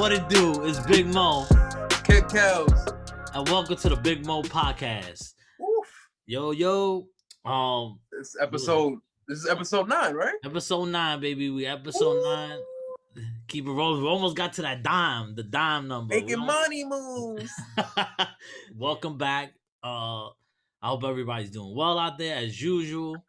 What it do? It's Big Mo. Kels. And welcome to the Big Mo podcast. Oof. Yo. This is episode 9, right? Episode 9, baby. We episode 9. Keep it rolling. We almost got to that the dime number. Making money moves. Welcome back. I hope everybody's doing well out there as usual.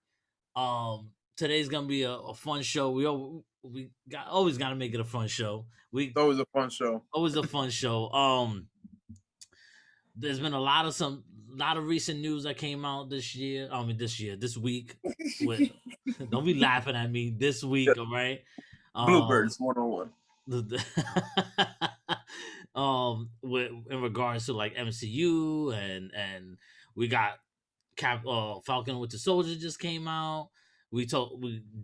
Today's gonna be a fun show. We always gotta make it a fun show. It's always a fun show. Always a fun show. There's been a lot of recent news that came out this week. Don't be laughing at me. This week, all right? Bluebirds 101. In regards to like MCU and we got Falcon with the Soldier just came out. We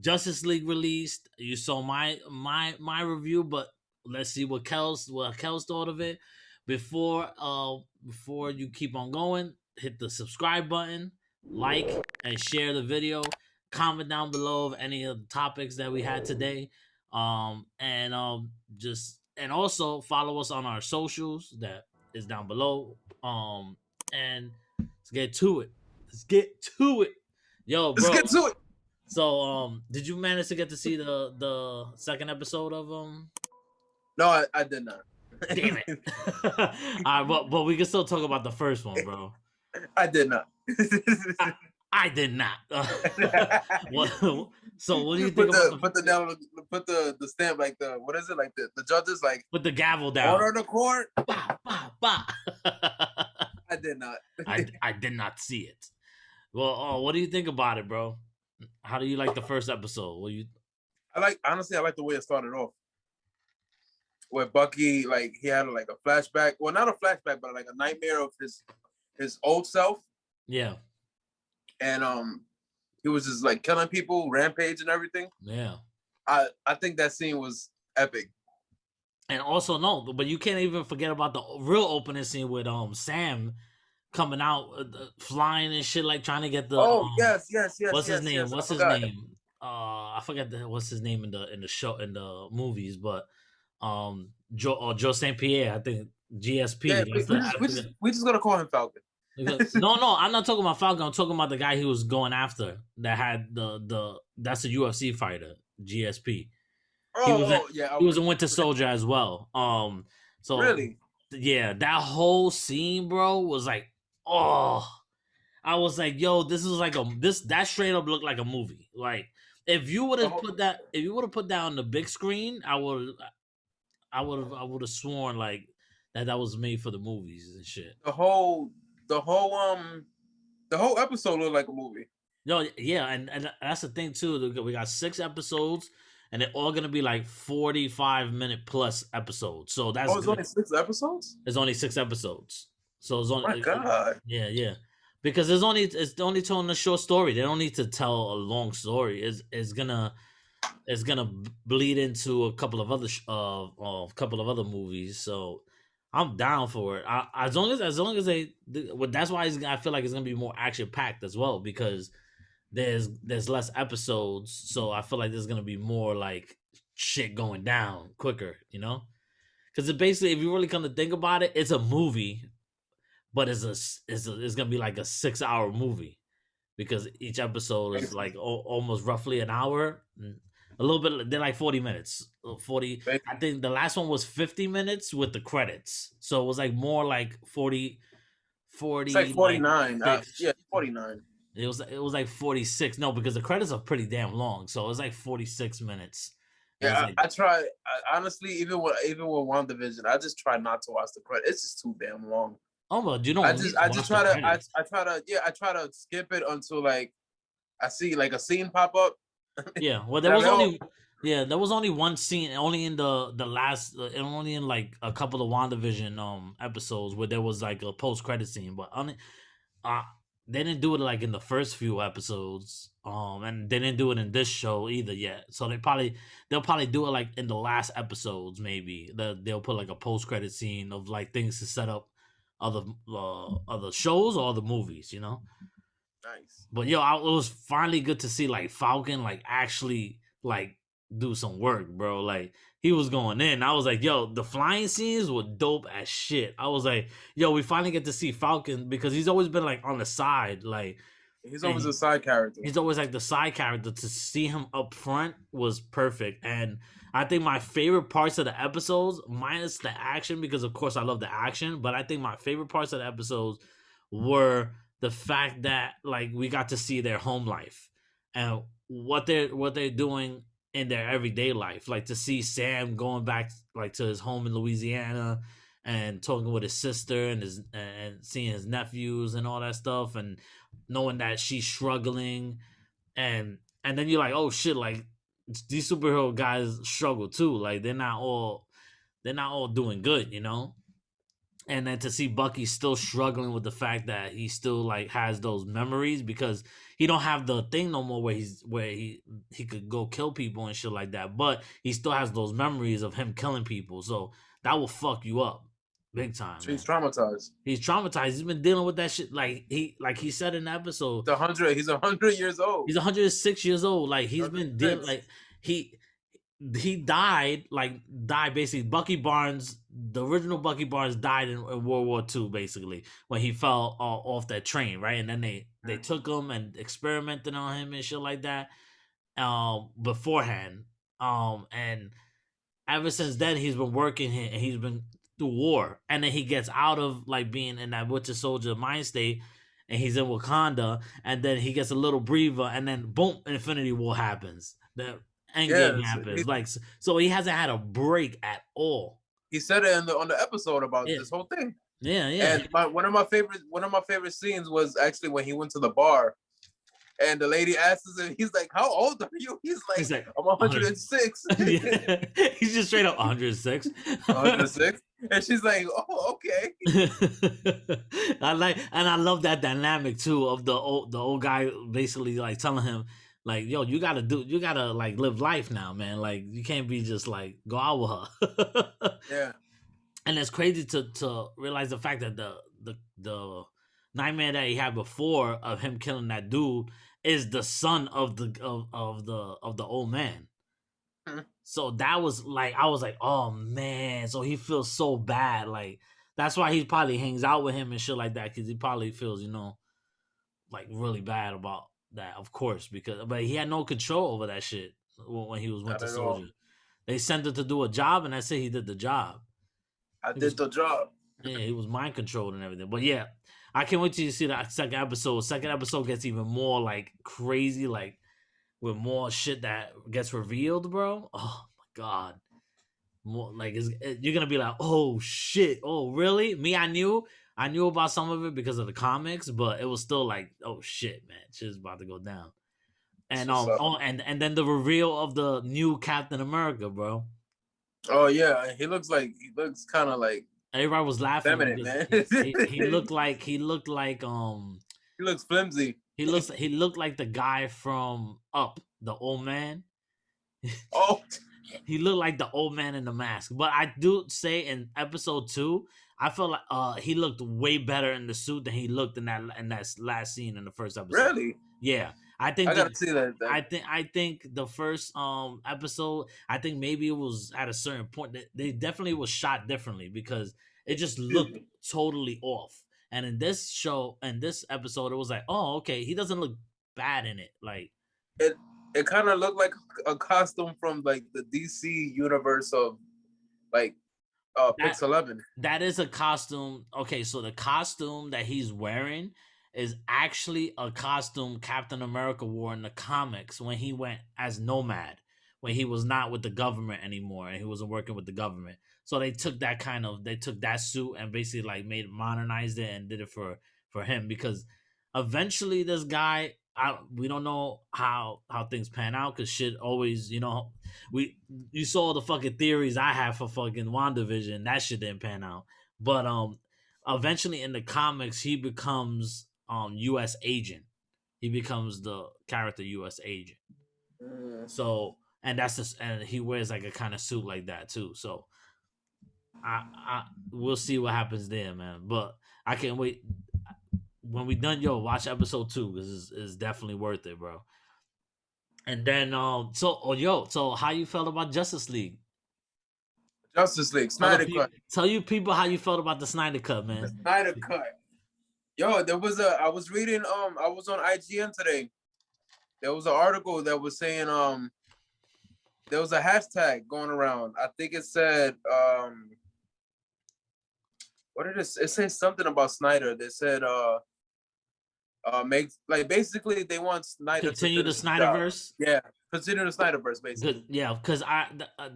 Justice League released. You saw my review, but let's see what Kels thought of it. Before you keep on going, hit the subscribe button, like and share the video. Comment down below of any of the topics that we had today. And also follow us on our socials that is down below. And let's get to it. Yo, bro. Let's get to it. So, did you manage to get to see the second episode of No, I did not. Damn it! All right, but we can still talk about the first one, bro. I did not. I did not. So what do you think? Put the stamp like what is it like the judges like put the gavel down. Order the court. Bah, bah, bah. I did not. I did not see it. Well, what do you think about it, bro? How do you like the first episode? I like the way it started off. Where Bucky, like, he had like a flashback. Well, not a flashback, but like a nightmare of his old self. Yeah. And he was just like killing people, rampage and everything. Yeah. I think that scene was epic. And also but you can't even forget about the real opening scene with Sam coming out flying and shit, like trying to get the yes. What's his name? Yes, what's his name? I forget what's his name in the show in the movies, but Joe St. Pierre, I think GSP. Yeah, we just gonna call him Falcon. No, I'm not talking about Falcon. I'm talking about the guy he was going after that had that's a UFC fighter, GSP. He was a Winter Soldier as well. So really, yeah, that whole scene, bro, was like, I was like, yo, this is like that straight up looked like a movie. Like if you would have put that on the big screen, I would have sworn like that was made for the movies and shit. The whole episode looked like a movie. No, yeah, and that's the thing too. We got 6 episodes, and they're all gonna be like 45-minute plus episodes. So that's it's only 6 episodes. It's only 6 episodes. So it's only. Oh my God. Yeah. Because it's only telling a short story. They don't need to tell a long story. It's gonna bleed into a couple of other movies. So I'm down for it. As long as they. That's why I feel like it's gonna be more action packed as well, because there's less episodes. So I feel like there's gonna be more like shit going down quicker. You know, because basically, if you really come to think about it, it's a movie. But it's gonna be like a 6-hour movie, because each episode is like almost roughly an hour, a little bit. They're like 40 minutes. 40. I think the last one was 50 minutes with the credits, so it was like more like 40. It's like 49. 49. It was like 46. No, because the credits are pretty damn long, so it was like 46 minutes. Yeah, I try. Honestly, even with WandaVision, I just try not to watch the credits. It's just too damn long. Oh, but you don't. I try to skip it until like I see like a scene pop up. Yeah, well, there was only one scene, only in the last, only in like a couple of WandaVision episodes where there was like a post credit scene, but they didn't do it like in the first few episodes, and they didn't do it in this show either yet. So they'll probably do it like in the last episodes. Maybe they'll put like a post credit scene of like things to set up other shows or other movies, you know. Nice. But yo, it was finally good to see like Falcon like actually like do some work, bro. Like he was going in. I was like, yo, the flying scenes were dope as shit. I was like, yo, we finally get to see Falcon because he's always been like on the side, like, He's and always a side character. he's always like the side character. To see him up front was perfect. And I think my favorite parts of the episodes, minus the action, because of course I love the action, but I think my favorite parts of the episodes were the fact that like we got to see their home life and what they're doing in their everyday life. Like to see Sam going back like to his home in Louisiana and talking with his sister and his and seeing his nephews and all that stuff, and knowing that she's struggling, and then you're like, oh shit, like these superhero guys struggle too. Like they're not all doing good, you know? And then to see Bucky still struggling with the fact that he still like has those memories because he don't have the thing no more where he could go kill people and shit like that, but he still has those memories of him killing people. So that will fuck you up big time, She's man. traumatized. He's traumatized. He's been dealing with that shit. Like he said in the episode, He's 100 years old. he's 106 years old. Like he's been dealing 106. like he he died basically. Bucky Barnes, the original Bucky Barnes, died in World War II basically when he fell off that train, right? And then they took him and experimented on him and shit like that beforehand. And ever since then he's been working here and he's been through war, and then he gets out of like being in that Winter Soldier mind state and he's in Wakanda, and then he gets a little breather, and then boom, Infinity War happens, the end game Yes, happens, like so he hasn't had a break at all. he said it on the episode about Yeah, this whole thing. yeah. And one of my favorite scenes was actually when he went to the bar, and the lady asks him, he's like, "How old are you?" He's He's like, like "I'm 106." yeah. He's just straight up 106. 106, and she's like, "Oh, okay." I love that dynamic too of the old guy basically like telling him like, yo, you gotta like live life now, man. Like you can't be just like go out with her. Yeah, And it's crazy to realize the fact that the nightmare that he had before of him killing that dude is the son of the old man. Mhm. So that was like I was like, oh man. So he feels so bad. Like that's why he probably hangs out with him and shit like that, because he probably feels, like really bad about that, of course, because but he had no control over that shit when he was not Winter at all. Soldier. They sent him to do a job, and that's it. He did the job. I He did was the job. Yeah, he was mind controlled and everything. But yeah, I can't wait till you see that second episode. Second episode gets even more like crazy, like with more shit that gets revealed, bro. Oh my god, more like you're gonna be like, oh shit, oh really? Me, I knew about some of it because of the comics, but it was still like, oh shit, man, shit's about to go down. That's And what's up. and then the reveal of the new Captain America, bro. Oh yeah, he looks kind of like Everybody was laughing feminine, because man. he looked like He looks flimsy. he looked like the guy from Up, the old man. Oh, He looked like the old man in the mask. But I do say in episode 2, I felt like he looked way better in the suit than he looked in that last scene in the first episode. really? Yeah. I think I the gotta see that. I think the first episode, I think maybe it was at a certain point that they definitely was shot differently because it just looked totally off. And in this episode, it was like, oh, okay, he doesn't look bad in it. Like it it kind of looked like a costume from like the DC universe of like that Pix 11. that is a costume. Okay, so the costume that he's wearing is actually a costume Captain America wore in the comics when he went as Nomad, when he was not with the government anymore and he wasn't working with the government. So they took that suit and basically like modernized it and did it for him because eventually this guy, we don't know how things pan out because shit always, we you saw the fucking theories I have for fucking WandaVision. That shit didn't pan out. But eventually in the comics he becomes US agent. He becomes the character US agent. Mm. So and that's just and he wears like a kind of suit like that too. So I we'll see what happens there, man. But I can't wait. When we done, yo, watch episode 2 because it's definitely worth it, bro. And then so how you felt about Justice League? Justice League, Tell the Snyder people, Cut, tell you people how you felt about the Snyder Cut, the man. Snyder Cut. Yo, there was a. I was reading. I was on IGN today. There was an article that was saying there was a hashtag going around. I think it said what did it say something about Snyder. They said make like basically they want Snyder to Continue the finish his job. Snyderverse. Yeah, consider the Snyderverse Good, basically. yeah, because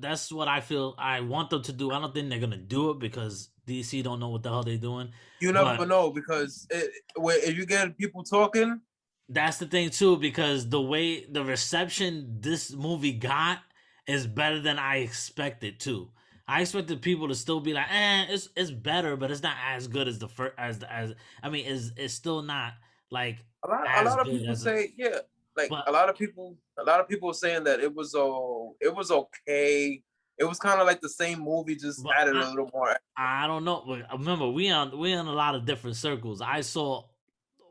that's what I feel. I want them to do. I don't think they're gonna do it because DC don't know what the hell they're doing. You But never know because if you get people talking, that's the thing too, because the way the reception this movie got is better than I expected too. I expected people to still be like, it's better, but it's not as good as the first as I mean, it's still not like a as lot of good people as a say yeah, like but a lot of people are saying that it was okay. It was kind of like the same movie, just but added a little more. I don't know. But remember, we in a lot of different circles. I saw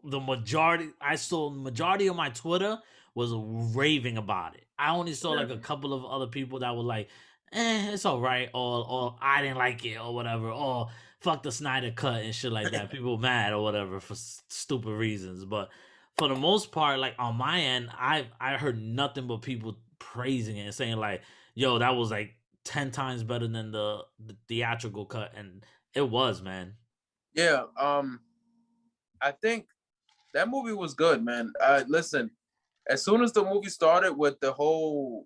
the majority of my Twitter was raving about it. I only saw Yeah. like a couple of other people that were like, it's all right, or I didn't like it, or whatever, or fuck the Snyder cut and shit like that. People mad or whatever for stupid reasons. But for the most part, like on my end, I heard nothing but people praising it and saying like, yo, that was like 10 times better than the theatrical cut, and it was, man. Yeah, I think that movie was good, man. Listen, as soon as the movie started with the whole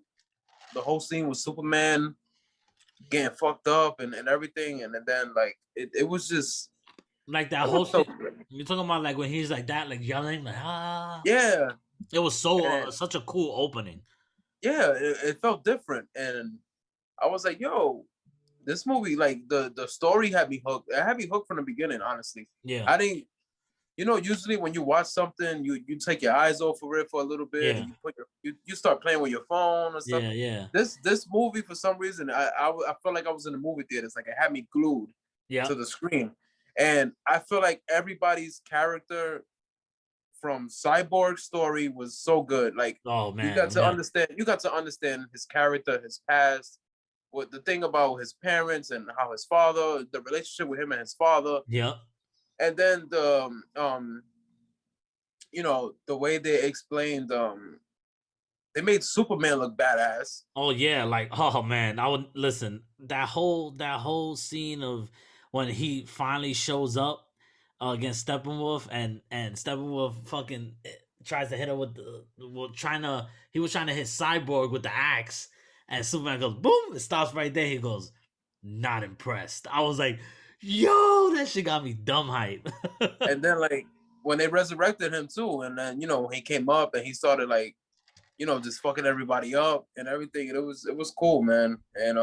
scene with Superman getting fucked up and everything, and then like it was just Like that it whole was so shit. good. You're talking about like when he's like that, like yelling, like Yeah, It was so and such a cool opening. yeah, it felt different, and I was like, yo, this movie, like the story had me hooked. It had me hooked from the beginning. Honestly, Yeah, I didn't. You know, usually when you watch something, you take your eyes off of it for a little bit, yeah, and you start playing with your phone or something. yeah. This movie, for some reason, I felt like I was in the movie theater. It's like it had me glued to Yep. the screen, and I feel like everybody's character from Cyborg's story was so good. Like Oh man, yeah, you got to understand his character, his past, what the thing about his parents and how his father, the relationship with him and his father, yep. and then you know, the way they explained they made Superman look badass. Oh yeah, like oh man, I would listen that whole scene of when he finally shows up against Steppenwolf and Steppenwolf fucking tries to hit her with the well, trying to he was trying to hit Cyborg with the axe and Superman goes boom, it stops right there. He goes, not impressed. I was like, yo, that shit got me dumb hype. And then like when they resurrected him too, and then you know he came up and he started like you know just fucking everybody up and everything, and it was cool, man. And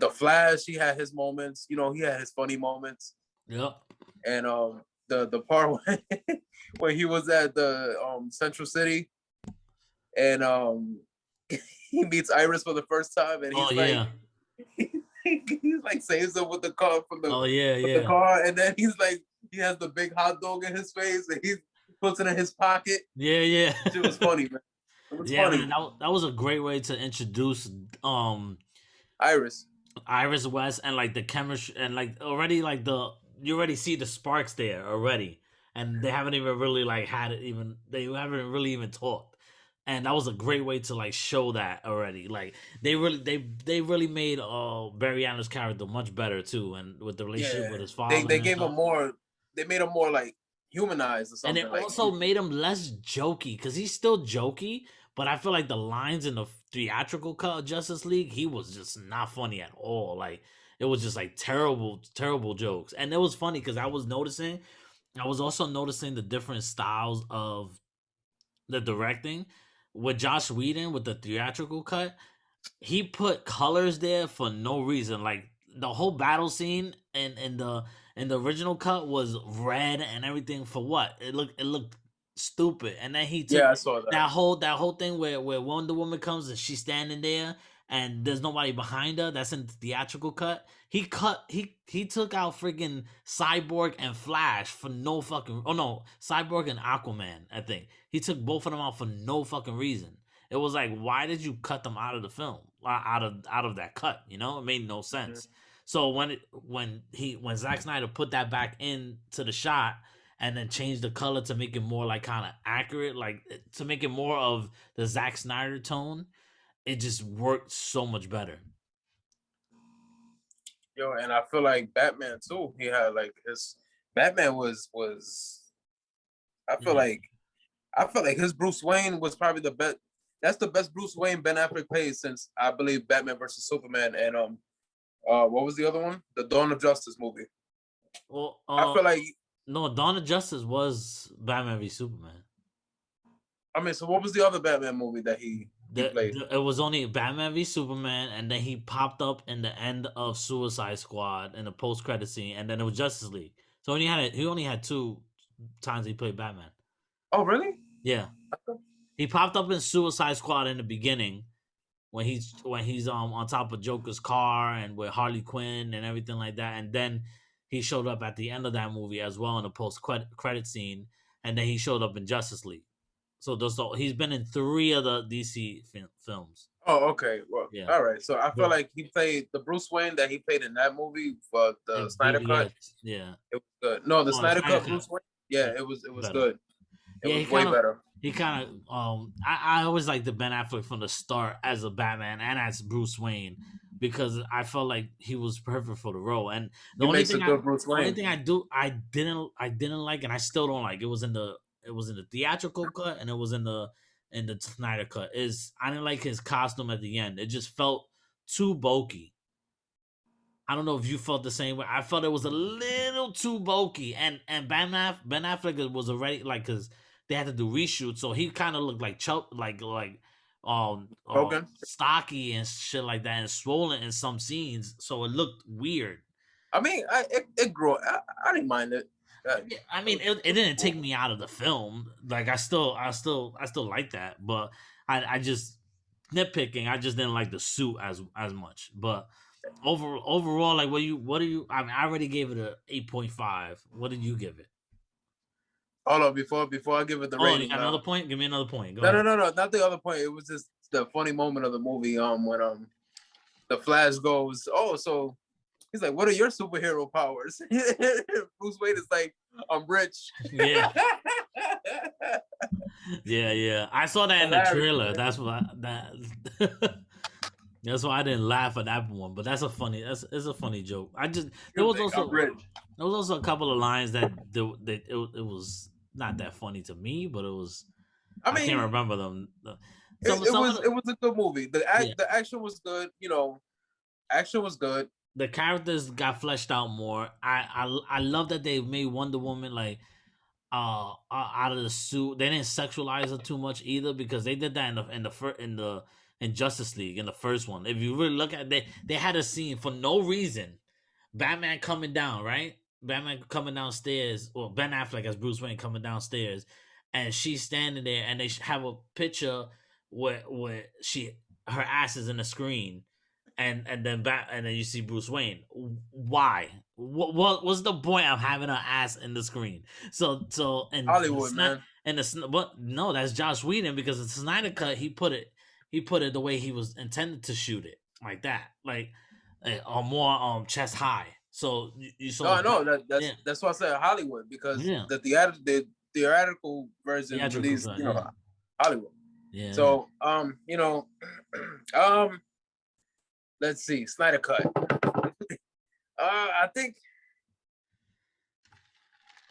the Flash, he had his moments. You know, he had his funny moments, Yep. and the part when he was at the Central City and he meets Iris for the first time, and Oh he's like yeah. he's like saves him with the car Oh yeah, from the yeah. car, and then he's like he has the big hot dog in his face, and he puts it in his pocket. Yeah, yeah. It was funny, man. It was Yeah, man, funny. that was a great way to introduce Iris. Iris West and like the chemistry and like already like the you already see the sparks there already, and they haven't even really like had it even they haven't really even talked, and that was a great way to like show that already. Like they really made Barry Allen's character much better too, and with the relationship Yeah, with his father they and gave him stuff. more. They made him more like humanized or And it something. Like also made him less jokey because he's still jokey, but I feel like the lines in the theatrical cut of Justice League, he was just not funny at all. Like it was just like terrible, terrible jokes. And it was funny because I was also noticing the different styles of the directing with Josh Whedon with the theatrical cut. He put colors there for no reason. Like the whole battle scene in the original cut was red and everything for what? It looked stupid. And then he took yeah, I saw that. that whole thing where Wonder Woman comes and she's standing there and there's nobody behind her. That's in the theatrical cut. He took out freaking Cyborg and Flash for no fucking oh no Cyborg and Aquaman. I think he took both of them out for no fucking reason. it was like, why did you cut them out of the film, out of that cut? You know, it made no Mhm. sense. So when Zack Snyder put that back into the shot and then changed the color to make it more like kind of accurate, like to make it more of the Zack Snyder tone, it just worked so much better. Yo, and I feel like Batman too. He had like his Batman was. I feel Yeah. like I felt like his Bruce Wayne was probably the best. That's the best Bruce Wayne Ben Affleck played since I believe Batman versus Superman and what was the other one? The Dawn of Justice movie. Well, I feel like no, Dawn of Justice was Batman v Superman. I mean, so what was the other Batman movie that he played? It was only Batman v Superman, and then he popped up in the end of Suicide Squad in the post credit scene, and then it was Justice League. So he only had two times he played Batman. Oh, really? Yeah, he popped up in Suicide Squad in the beginning when he's on top of Joker's car and with Harley Quinn and everything like that, and then he showed up at the end of that movie as well in the post credit scene, and then he showed up in Justice League. So he's been in three of the DC films. Oh, okay. Well, Yeah, all right. So I feel but like he played the Bruce Wayne that he played in that movie for the in Snyder Cut. BVS, yeah. It was good. No, the Oh, the Snyder Snyder Cut Cut, Bruce Wayne. yeah, Yeah, it was better. good. It Yeah, was way better. I always liked the Ben Affleck from the start as a Batman and as Bruce Wayne because I felt like he was perfect for the role. And He makes a good Bruce the only Wayne. thing I didn't like, and I still don't like, it was in the theatrical cut and it was in the Snyder cut, is I didn't like his costume at the end. It just felt too bulky. I don't know if you felt the same way. I felt it was a little too bulky, and Ben Affleck was already like, because they had to do reshoots, so he kind of looked like Hogan. stocky and shit like that, and swollen in some scenes, so it looked weird. I mean, it grew. I didn't mind it. Yeah, I mean, Was it didn't take cool. me out of the film. Like I still like that, but I just nitpicking. I just didn't like the suit as much, but overall, like what do you? I mean, I already gave it a 8.5. What did you give it? Hold on, before I give it the Oh, you rating. got another point? Give me another point. Go No, no, ahead. no, no, not the other point. It was just the funny moment of the movie. When the Flash goes, oh, so he's like, what are your superhero powers? Bruce Wayne is like, I'm rich. Yeah, yeah. I saw that in the Hilarious. trailer. That's why that. That's why I didn't laugh at that one. But it's a funny joke. I just He was like, I'm rich. there was also a couple of lines that it was not that funny to me, but I I can't mean, remember them. it Some of was it was a good movie. yeah, The action was good. Action was good. the characters got fleshed out more. I love that they made Wonder Woman like out of the suit. They didn't sexualize her too much either because they did that in Justice League in the first one. If you really look at they had a scene for no reason. Batman coming down, right? Batman coming downstairs, or Ben Affleck as Bruce Wayne coming downstairs, and she's standing there, and they have a picture where her ass is in the screen, and then you see Bruce Wayne. Why? What's the point of having her ass in the screen? So Hollywood, man. but no, that's Josh Whedon, because the Snyder cut he put it the way he was intended to shoot it, like that, like or more chest high. So you No, saw I know yeah, that's why I said Hollywood, because yeah, the theatrical version theatrical released, cut, yeah, Hollywood. yeah. So um let's see, Snyder Cut. I think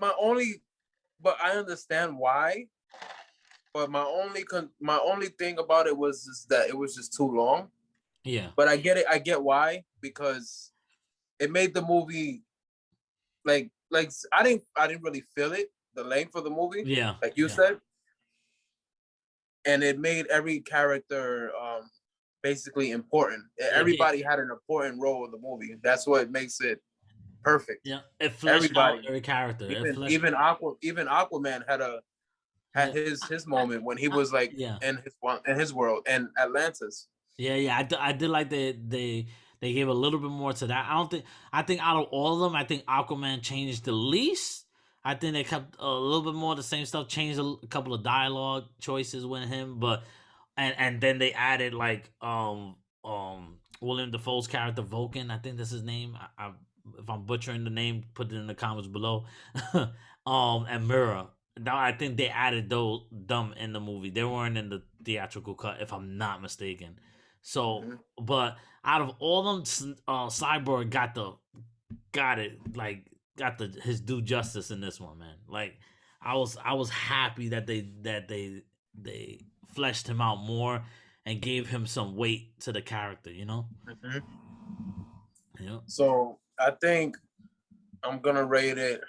my only, but I understand why. But my only thing about it was just that it was just too long. Yeah. But I get it. I get why, because it made the movie like I didn't really feel it, the length of the movie, Yeah, like you yeah, said, and it made every character basically important. it, Everybody had an important role in the movie. That's what makes it perfect. yeah. It fleshed out Everybody, every character. It fleshed. even Aquaman had Yeah, his moment when he was like yeah, in his world, and Atlantis. yeah. I did like they gave a little bit more to that. I think out of all of them, I think Aquaman changed the least. I think they kept a little bit more of the same stuff. Changed a couple of dialogue choices with him, but and then they added like William Defoe's character Vulcan. I think that's his name. If I'm butchering the name, put it in the comments below. And Mira. Now I think they added those them in the movie. They weren't in the theatrical cut, if I'm not mistaken. So, Mhm. but out of all them, Cyborg got it like got the his due justice in this one, man. Like I was happy that they fleshed him out more and gave him some weight to the character, you know? Mhm. Yeah. So I think I'm gonna rate it.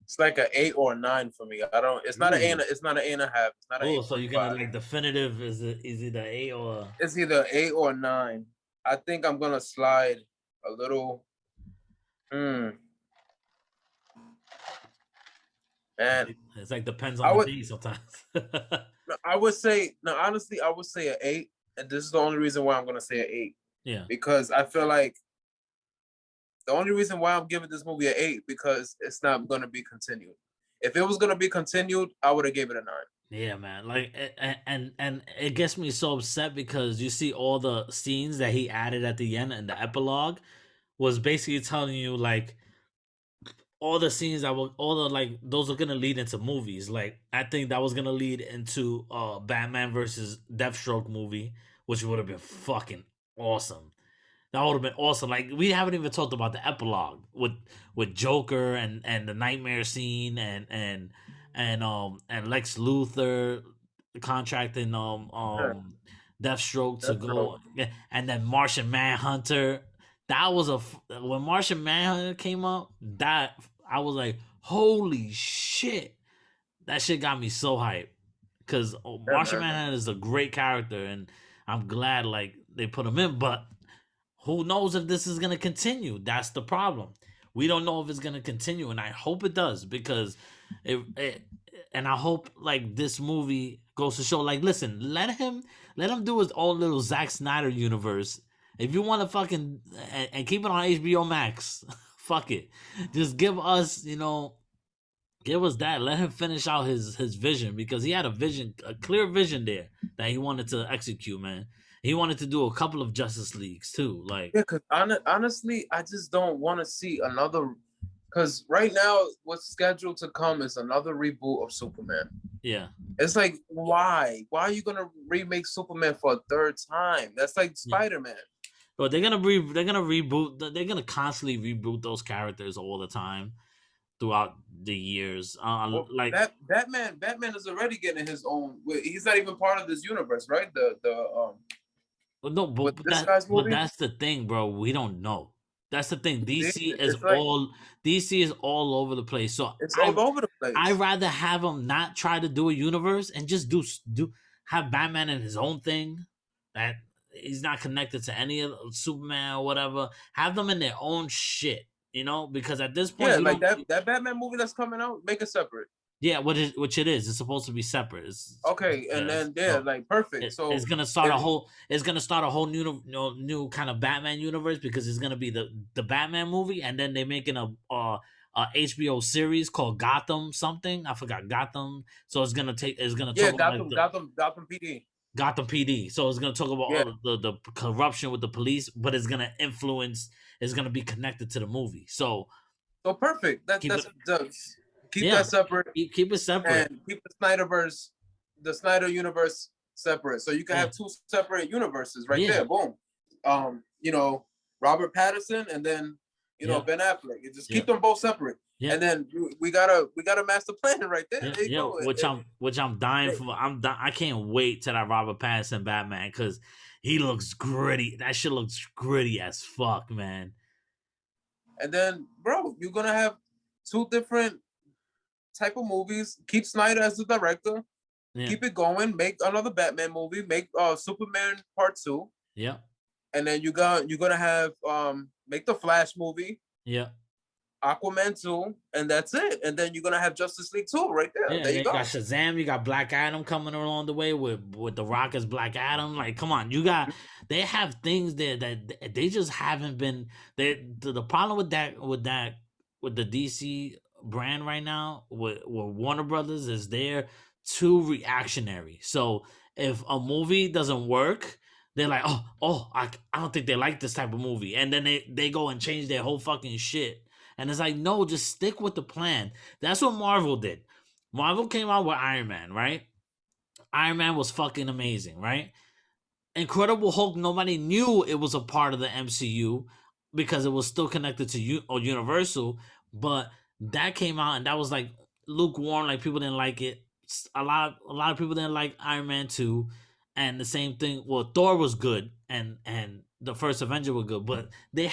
It's like an 8 or 9 for me. I don't. It's not an Ooh. It's not an 8.5. It's not an Oh, eight so point you're gonna five. like definitive is it the A or It's either 8 or 9. I think I'm gonna slide a little. Hmm. And it's like depends on I the would. day sometimes. I would say. No, honestly, I would say an 8. And this is the only reason why I'm gonna say an 8, Yeah. because I feel like the only reason why I'm giving this movie an 8 because it's not gonna be continued. If it was gonna be continued, I would have gave it a 9. Yeah, man. Like, and it gets me so upset because you see all the scenes that he added at the end and the epilogue was basically telling you like all the scenes that were all the like those are gonna lead into movies. Like I think that was gonna lead into Batman versus Deathstroke movie, which would have been fucking awesome. That would have been awesome. Like we haven't even talked about the epilogue with Joker and the nightmare scene and Lex Luthor contracting Deathstroke to That's true. go, and then Martian Manhunter. That was when Martian Manhunter came up. That I was like, holy shit! That shit got me so hyped because Yeah, Martian man. Manhunter is a great character, and I'm glad like they put him in, but who knows if this is going to continue? That's the problem. We don't know if it's going to continue, and I hope it does because it and I hope like this movie goes to show like listen, let him do his own little Zack Snyder universe. If you want to fucking and keep it on HBO Max, fuck it. Just give us that. Let him finish out his vision because he had a clear vision there that he wanted to execute, man. He wanted to do a couple of Justice Leagues too. Like, Yeah, because honestly, I just don't want to see another. Because right now, what's scheduled to come is another reboot of Superman. yeah. It's like, why? Why are you gonna remake Superman for a third time? That's like Yeah. Spider-Man. But they're gonna reboot. They're gonna constantly reboot those characters all the time throughout the years. Well, Like Batman is already getting his own. He's not even part of this universe, right? The no, with but this that guy's but movie. that's the thing, bro. We don't know. That's the thing. See, it's like DC is all over the place. So it's all over the I place. rather have him not try to do a universe and just do have Batman in his own thing that he's not connected to any of Superman or whatever. Have them in their own shit, because at this point Yeah, you like don't. that Batman movie that's coming out, make it separate. Yeah, which it is. It's supposed to be separate. Okay, and then yeah, So like perfect. it's So gonna start a if whole. It's gonna start a whole new kind of Batman universe because it's gonna be the Batman movie, and then they're making a HBO series called Gotham something. I forgot Gotham. So it's gonna yeah, talk about like Gotham PD. Gotham PD. So it's gonna talk about Yeah, all the corruption with the police, but it's gonna influence. It's gonna be connected to the movie. So so perfect. keep it. That's keep Yeah, that separate keep it separate. and keep the Snyder universe separate. So you can Yeah, have two separate universes right yeah, there. Boom. You know, Robert Pattinson and then yeah, Ben Affleck. You just yeah, keep them both separate. yeah. And then we got a master plan right there. Yeah, There you yeah, go. which I'm dying for. I can't wait till that Robert Pattinson Batman because he looks gritty. That shit looks gritty as fuck, man. And then, bro, you're gonna have two different type of movies. Keep Snyder as the director. Yeah, Keep it going. Make another Batman movie. Make Superman Part 2. yeah, And then you're gonna have make the Flash movie, yeah, Aquaman 2, and that's it. And then you're gonna have Justice League 2 right there. yeah. There And you then you got go. Shazam. You got Black Adam coming along the way with the Rock as Black Adam. Like, come on, you got. They have things there that they just haven't been. The problem with the DC brand right now with Warner Brothers is they're too reactionary. So if a movie doesn't work, they're like, I don't think they like this type of movie, and then they go and change their whole fucking shit. And it's like, no, just stick with the plan. That's what Marvel did. Marvel came out with Iron Man, right? Iron Man was fucking amazing, right? Incredible Hulk, nobody knew it was a part of the MCU because it was still connected to Universal, but that came out and that was like lukewarm. Like people didn't like it. A lot of people didn't like Iron Man 2, and the same thing. Well, Thor was good, and the first Avenger was good, but they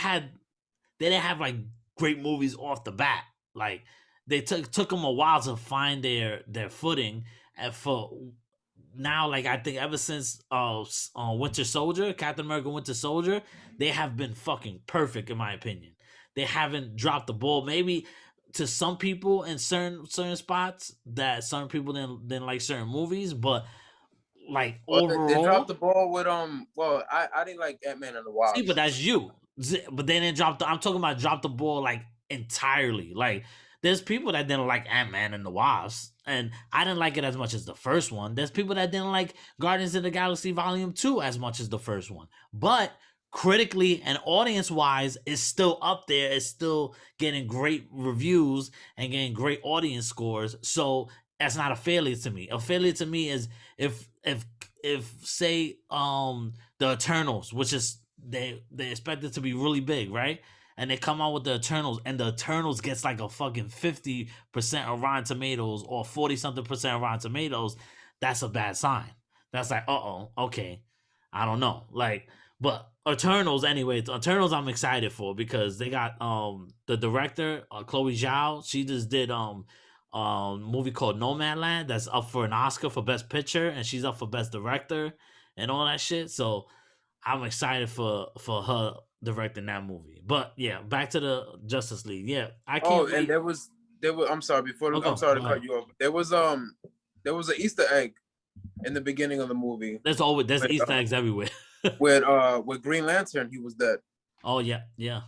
didn't have like great movies off the bat. Like they took them a while to find their footing, and for now, like I think ever since Winter Soldier, Captain America Winter Soldier, they have been fucking perfect in my opinion. They haven't dropped the ball. Maybe to some people in certain spots that certain people didn't like certain movies, but like Well, they dropped overall, the ball with Well, I didn't like Ant-Man and the see, but Wasp. that's you. But they didn't drop the. I'm talking about drop the ball like entirely. Like there's people that didn't like Ant Man and the Wasp, and I didn't like it as much as the first one. There's people that didn't like Guardians of the Galaxy Volume 2 as much as the first one. But critically and audience wise, it's still up there. It's still getting great reviews and getting great audience scores. So that's not a failure to me. A failure to me is if say the Eternals, which is they expect it to be really big, right? And they come out with the Eternals, and the Eternals gets like a fucking 50% of Rotten Tomatoes or 40 something percent of Rotten Tomatoes. That's a bad sign. That's like, okay, I don't know, like, but Eternals anyway. Eternals I'm excited for because they got the director Chloe Zhao. She just did movie called Nomadland that's up for an Oscar for Best Picture, and she's up for Best Director and all that shit. So I'm excited for her directing that movie. But yeah, back to the Justice League. Yeah, I Oh, can't and wait. there was. I'm sorry. Oh, I'm go sorry to ahead. cut you off. There was an Easter egg in the beginning of the movie There's with Easter eggs everywhere. with Green Lantern. He was dead. Oh yeah. I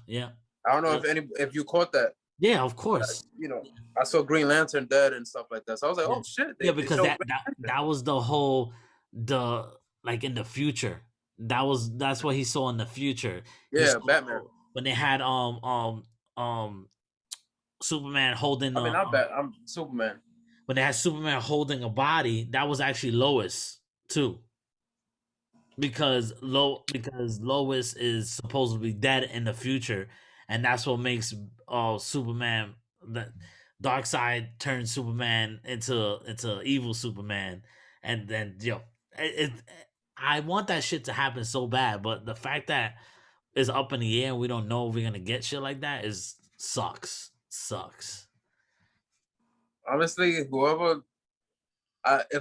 don't know Yeah, if you caught that. yeah, of course. You know, I saw Green Lantern dead and stuff like that. So I was like, Yeah, oh shit, yeah, they because showed that was the whole the like in the future. That's what he saw in the future. He Yeah, Batman. saw when they had Superman holding I mean, not Bat. I'm Superman. when they had Superman holding a body, that was actually Lois too. Because Lois is supposedly dead in the future, and that's what makes Superman the Dark Side turns Superman into evil Superman, and then I want that shit to happen so bad, but the fact that it's up in the air and we don't know if we're gonna get shit like that is sucks. Honestly, if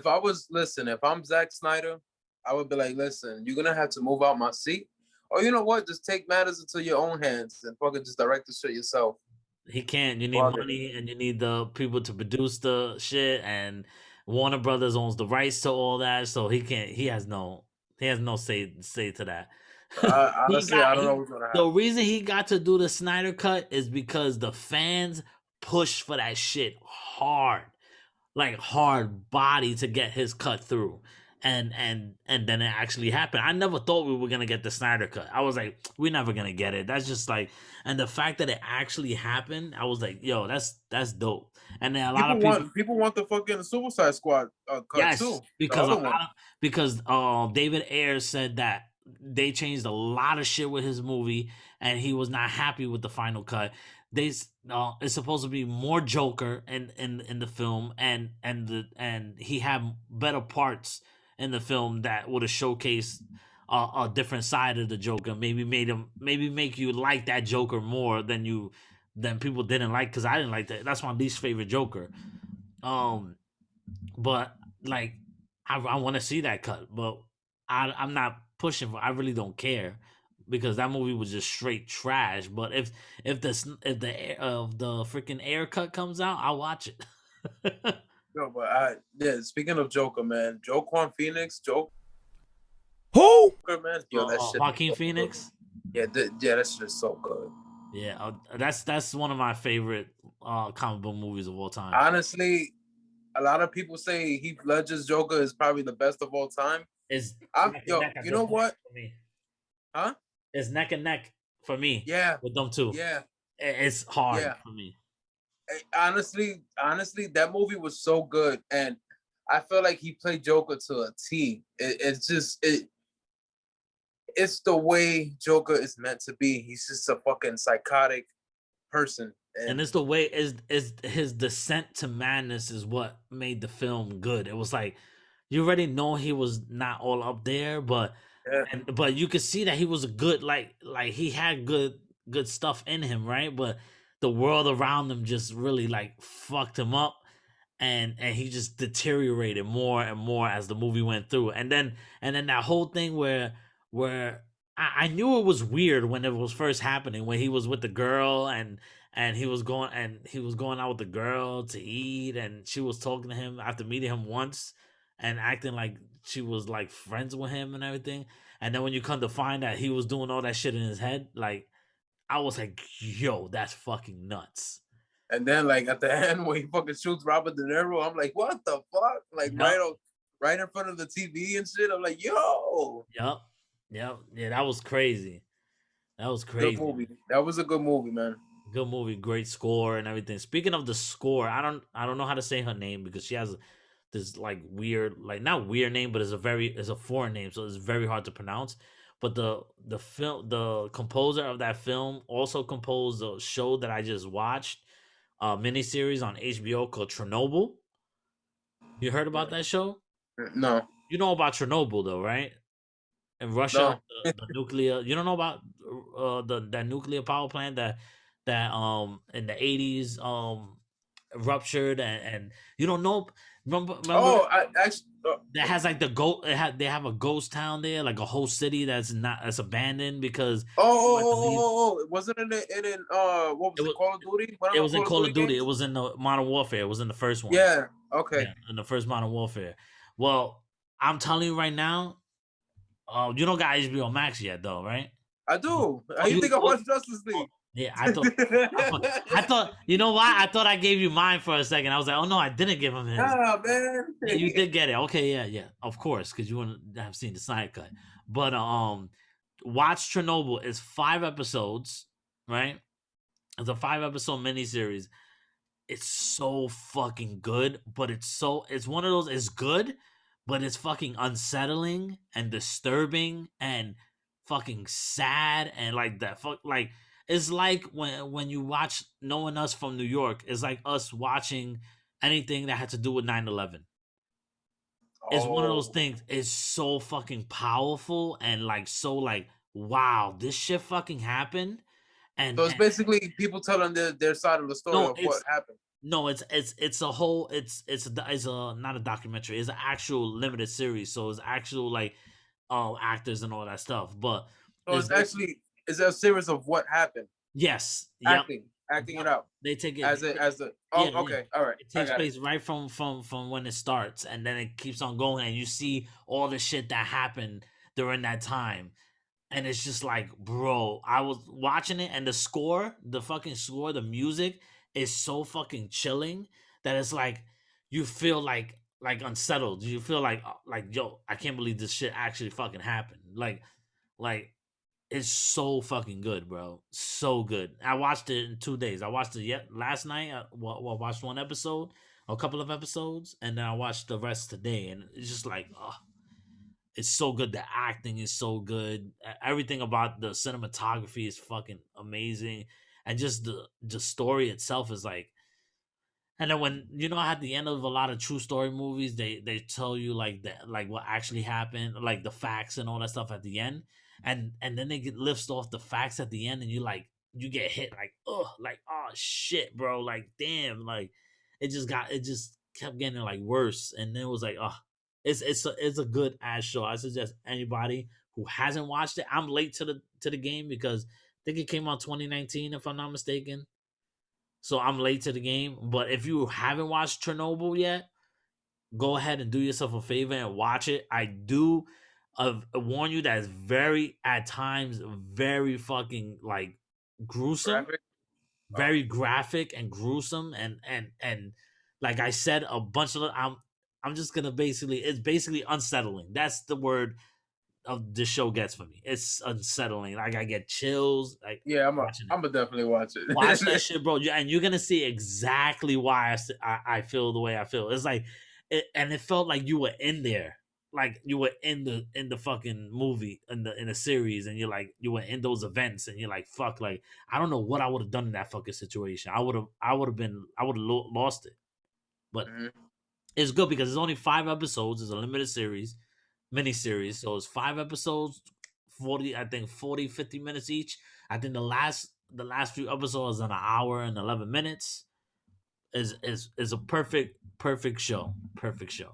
I was listen, if I'm Zack Snyder, I would be like, listen, you're gonna have to move out my seat, or you know what, just take matters into your own hands and fucking just direct the shit yourself. He can't. You need Fuck it. money, and you need the people to produce the shit. And Warner Brothers owns the rights to all that, so he can't. He has no say to that. he Honestly, got I don't know he. what's gonna The happen. reason he got to do the Snyder cut is because the fans pushed for that shit hard, like hard body to get his cut through. And then it actually happened. I never thought we were gonna get the Snyder cut. I was like, we're never gonna get it. That's just like, and the fact that it actually happened, I was like, yo, that's dope. And then a lot of people, People want the fucking Suicide Squad cut yes, too. The other one. because David Ayers said that they changed a lot of shit with his movie, and he was not happy with the final cut. It's supposed to be more Joker in the film, and he had better parts in the film that would have showcased a different side of the Joker. Maybe make you like that Joker more than people didn't like, because I didn't like that. That's my least favorite Joker. But like I want to see that cut, but I'm not pushing for. I really don't care because that movie was just straight trash. But if the freaking air cut comes out, I'll watch it. No, but yeah. Speaking of Joker, man, Joaquin Phoenix, Joker, Who? man, yo, that shit. Joaquin Phoenix. Yeah, yeah, that's just so good. Yeah, that's one of my favorite comic book movies of all time. Honestly, a lot of people say Heath Ledger's Joker is probably the best of all time. It's I'm neck and yo, neck at you this know point what? for me. Huh? It's neck and neck for me Yeah, with them two. yeah, It's hard yeah. for me. Honestly, that movie was so good, and I feel like he played Joker to a T. It's the way Joker is meant to be. He's just a fucking psychotic person, And and it's the way is his descent to madness is what made the film good. It was like you already know he was not all up there, but yeah, but you could see that he was a good like he had good stuff in him, right? But the world around him just really like fucked him up, and he just deteriorated more and more as the movie went through. And then that whole thing where I knew it was weird when it was first happening, when he was with the girl and he was going out with the girl to eat, and she was talking to him after meeting him once and acting like she was like friends with him and everything. And then when you come to find that he was doing all that shit in his head, like I was like, yo, that's fucking nuts. then like at the end when he fucking shoots Robert De Niro, I'm like, what the fuck? Like Yup. right in front of the TV and shit. I'm like, yo, Yep. Yep. Yeah, that was crazy. That was good crazy, movie. man. That was a good movie, man. Good movie, great score and everything. Speaking of the score, I don't know how to say her name because she has this like weird, like not weird name, but it's a foreign name, so it's very hard to pronounce. But the composer of that film also composed a show that I just watched, a miniseries on HBO called Chernobyl. You heard about that show? No, You know about Chernobyl though, right? In Russia, no. the nuclear. You don't know about the that nuclear power plant that in the 80s ruptured and you don't know. Remember Oh, I actually. that has like the goat. They have a ghost town there, like a whole city that's abandoned because like, the lead. Wasn't in what It was it? was Call of Duty? One of it the was in Call of Call Duty of Duty. It games? was in the Modern Warfare. It was in the first one. Yeah. Okay. Yeah, in the first Modern Warfare. Well, I'm telling you right now, you don't got HBO Max yet, though, right? I do. Oh, You think I oh, watched Justice oh, League? yeah. I thought. You know why? I thought I gave you mine for a second. I was like, oh no, I didn't give him his. Nah, man. Yeah, you did get it. Okay, yeah, yeah, of course, because you wouldn't have seen the Snyder Cut. But watch Chernobyl. It's 5 episodes, right? It's a 5 episode miniseries. It's so fucking good, but it's one of those. It's good, but it's fucking unsettling and disturbing and fucking sad and like that. Fuck, like it's like when you watch Knowing Us from New York. It's like us watching anything that had to do with 9/11. It's one of those Oh, things. It's so fucking powerful and like so like wow, this shit fucking happened. so And, it's and basically people telling their side of the story no, of what happened. no, it's a whole it's a not a documentary. It's an actual limited series. So it's actual like actors and all that stuff. But So it's it's actually is a series of what happened, yes, yep, acting it yep. out They take it. as a. Yeah, Oh, yeah. okay, all right, It I takes got it. place right from when it starts, and then it keeps on going, and you see all the shit that happened during that time. And it's just like, bro, I was watching it, and the fucking score, the music is so fucking chilling that it's like you feel like unsettled. You feel like yo, I can't believe this shit actually fucking happened. Like it's so fucking good, bro. So good. I watched it in 2 days. I watched it yet last night. Watched one episode, a couple of episodes, and then I watched the rest today. And it's just like, oh, it's so good. The acting is so good. Everything about the cinematography is fucking amazing, and just the story itself is like. And then when you know at the end of a lot of true story movies, they tell you like that like what actually happened, like the facts and all that stuff at the end, and then they get lifts off the facts at the end, and you get hit like like oh shit, bro, like damn, like it just kept getting like worse, and then it was like it's a good ass show. I suggest anybody who hasn't watched it. I'm late to the game because I think it came out 2019 if I'm not mistaken, so I'm late to the game. But if you haven't watched Chernobyl yet, go ahead and do yourself a favor and watch it. I do warn you that it's very at times very fucking gruesome, Graphic. Oh, very graphic and gruesome, and like I said, a bunch of I'm just gonna basically it's basically unsettling. That's the word of the show gets for me. It's unsettling. Like I get chills. Like Yeah, watching it. I'm gonna definitely watch Watch that it. shit, bro. And you're gonna see exactly why I feel the way I feel. It's like, and it felt like you were in there, like you were in the fucking movie in the series, and you're like you were in those events, and you're like, fuck, like I don't know what I would have done in that fucking situation. I would have lost it, but Mhm. it's good because it's only 5 episodes. It's a limited series, mini series, so it's 5 episodes, 40, I think 40, 50 minutes each. I think the last few episodes are an hour and 11 minutes. Is a perfect show. Perfect show.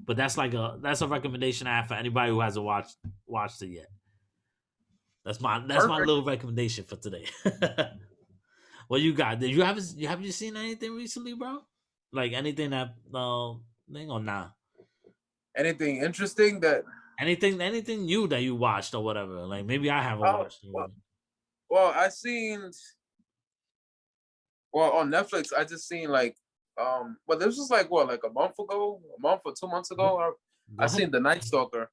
But that's a recommendation I have for anybody who hasn't watched it yet. That's my Perfect. little recommendation for today. What you got? Did you have you seen anything recently, bro? Like anything that thing or nah? Anything interesting that? Anything new that you watched or whatever? Like maybe I haven't Oh, watched well, already. I seen. Well, on Netflix, I just seen like, well, this was like what, like a month or 2 months Go, ago. I go seen ahead. the Night Stalker.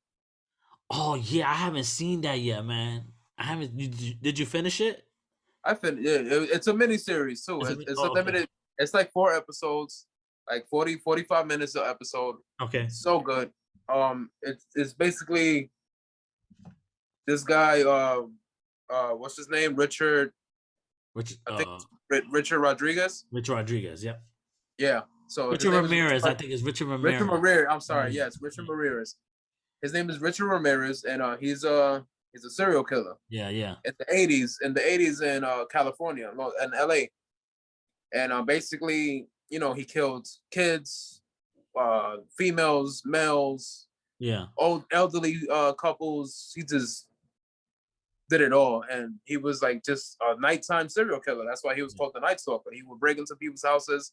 Oh yeah, I haven't seen that yet, man. I haven't. Did you finish it? Yeah, it's a mini series too. It's a Oh, okay. limited. It's like 4 episodes, like 45 minutes an episode. Okay. So good. It's basically this guy. What's his name? Richard. Rich I think it's Richard Rodriguez. Rich Rodriguez. Yep. Yeah. So his Richard name is Ramirez. I think it's Richard Richard Ramirez. Ramirez. I'm sorry. Yeah. Yes, Richard Ramirez. His name is Richard Ramirez, and he's a serial killer Yeah. Yeah. in the 80s in California, in LA, and basically, he killed kids, females, males, Yeah. old elderly couples. He just did it all, and he was like just a nighttime serial killer. That's why he was called the Night Stalker. He would break into people's houses,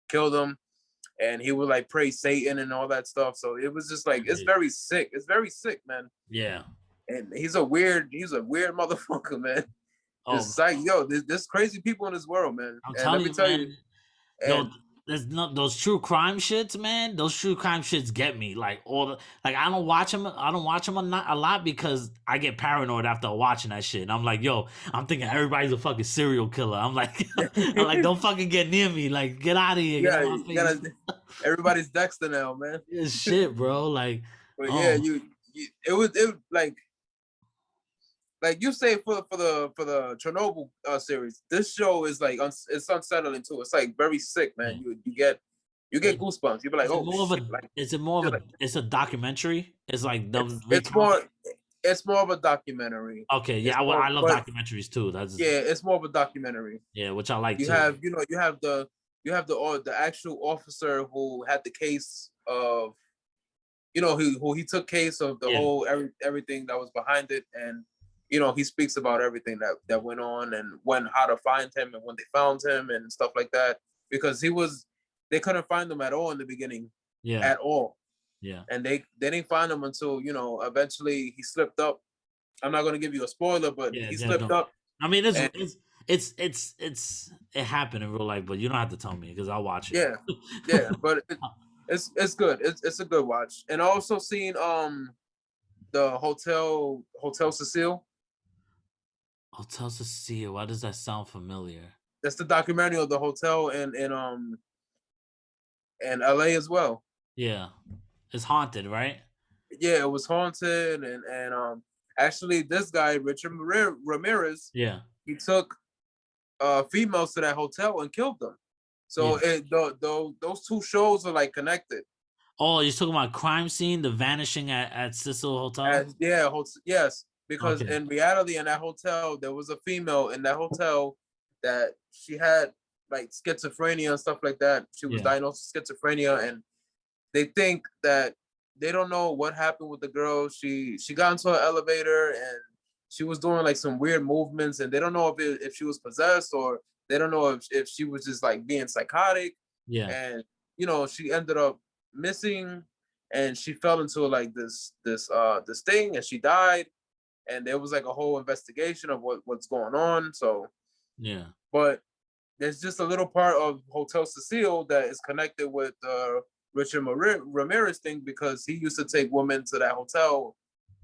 kill them, and he would like praise Satan and all that stuff. So it was just like it's Yeah. very sick. It's very sick, man. Yeah. And he's a weird motherfucker, man. Oh, It's like, yo, there's crazy people in this world, man. I'm And let telling me you, tell you, man. Yo, and there's not those true crime shits, man. Those true crime shits get me. Like all the like, I don't watch them. I don't watch them a lot because I get paranoid after watching that shit. And I'm like, yo, I'm thinking everybody's a fucking serial killer. I'm like, I'm like, don't fucking get near me. Like, get out of here. Get out yeah, of my you face. gotta. Everybody's Dexter now, man. It's shit, bro. Like, But yeah, oh, it like you say for the Chernobyl series. This show is like it's unsettling too. It's like very sick, man. yeah. You get goosebumps. You be like, Is it oh more of shit, a? like Is it more of just a? like It's a documentary. It's like them it's recount. more of a documentary. Okay, yeah, It's more, I love but documentaries too. That's yeah, it's more of a documentary. yeah, which I like You too. have the actual officer who had the case of who he took case of the Yeah, whole everything that was behind it, and he speaks about everything that went on and how to find him and when they found him and stuff like that, because they couldn't find him at all in the beginning, yeah, at all, yeah, and they didn't find him until eventually he slipped up. I'm not going to give you a spoiler, but yeah, he yeah. slipped Don't. up. I mean, And it happened in real life, but you don't have to tell me because I'll watch it. yeah, yeah, but it's good. It's a good watch. And I also seen the Hotel Cecile. Hotel Cecile. Why does that sound familiar? That's the documentary of the hotel in LA as well. Yeah, it's haunted, right? Yeah, it was haunted, and actually this guy Richard Ramirez, Yeah, he took females to that hotel and killed them. yeah. So those two shows are like connected. Oh, you're talking about crime scene, the vanishing at Cecil Hotel. And yeah, yes, because Okay. in reality, in that hotel, there was a female in that hotel that she had like schizophrenia and stuff like that. She was Yeah. diagnosed with schizophrenia, and they think that they don't know what happened with the girl. She got into an elevator and she was doing like some weird movements, and they don't know if she was possessed, or they don't know if she was just like being psychotic. Yeah. And she ended up missing, and she fell into like this thing, and she died, and there was like a whole investigation of what's going on. So, Yeah. but there's just a little part of Hotel Cecile that is connected with Richard Ramirez thing because he used to take women to that hotel,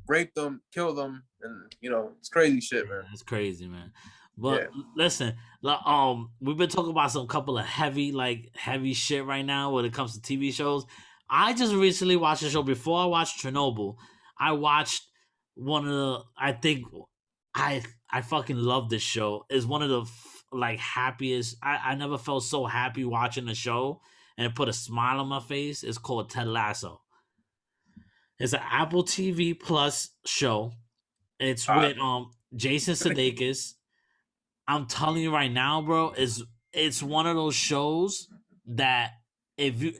rape them, kill them, and it's crazy shit, man. It's crazy, man. But Yeah. listen, we've been talking about some couple of heavy shit right now when it comes to TV shows. I just recently watched a show before I watched Chernobyl. I watched one of the. I think I fucking love this show. It's one of the happiest. I never felt so happy watching the show and it put a smile on my face. It's called Ted Lasso. It's an Apple TV Plus show. It's with Jason Sudeikis. I'm telling you right now, bro, it's one of those shows that if you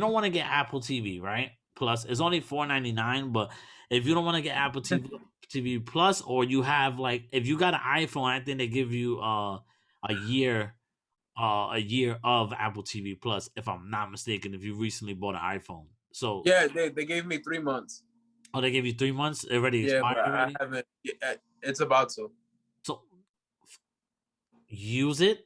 don't want to get Apple TV, right? Plus, it's only $4.99, but if you don't want to get Apple TV Plus, or you have if you got an iPhone, I think they give you a year of Apple TV Plus, if I'm not mistaken, if you recently bought an iPhone. So yeah, they gave me 3 months. Oh, they gave you 3 months? It already expired already? I haven't. It's about to. So use it.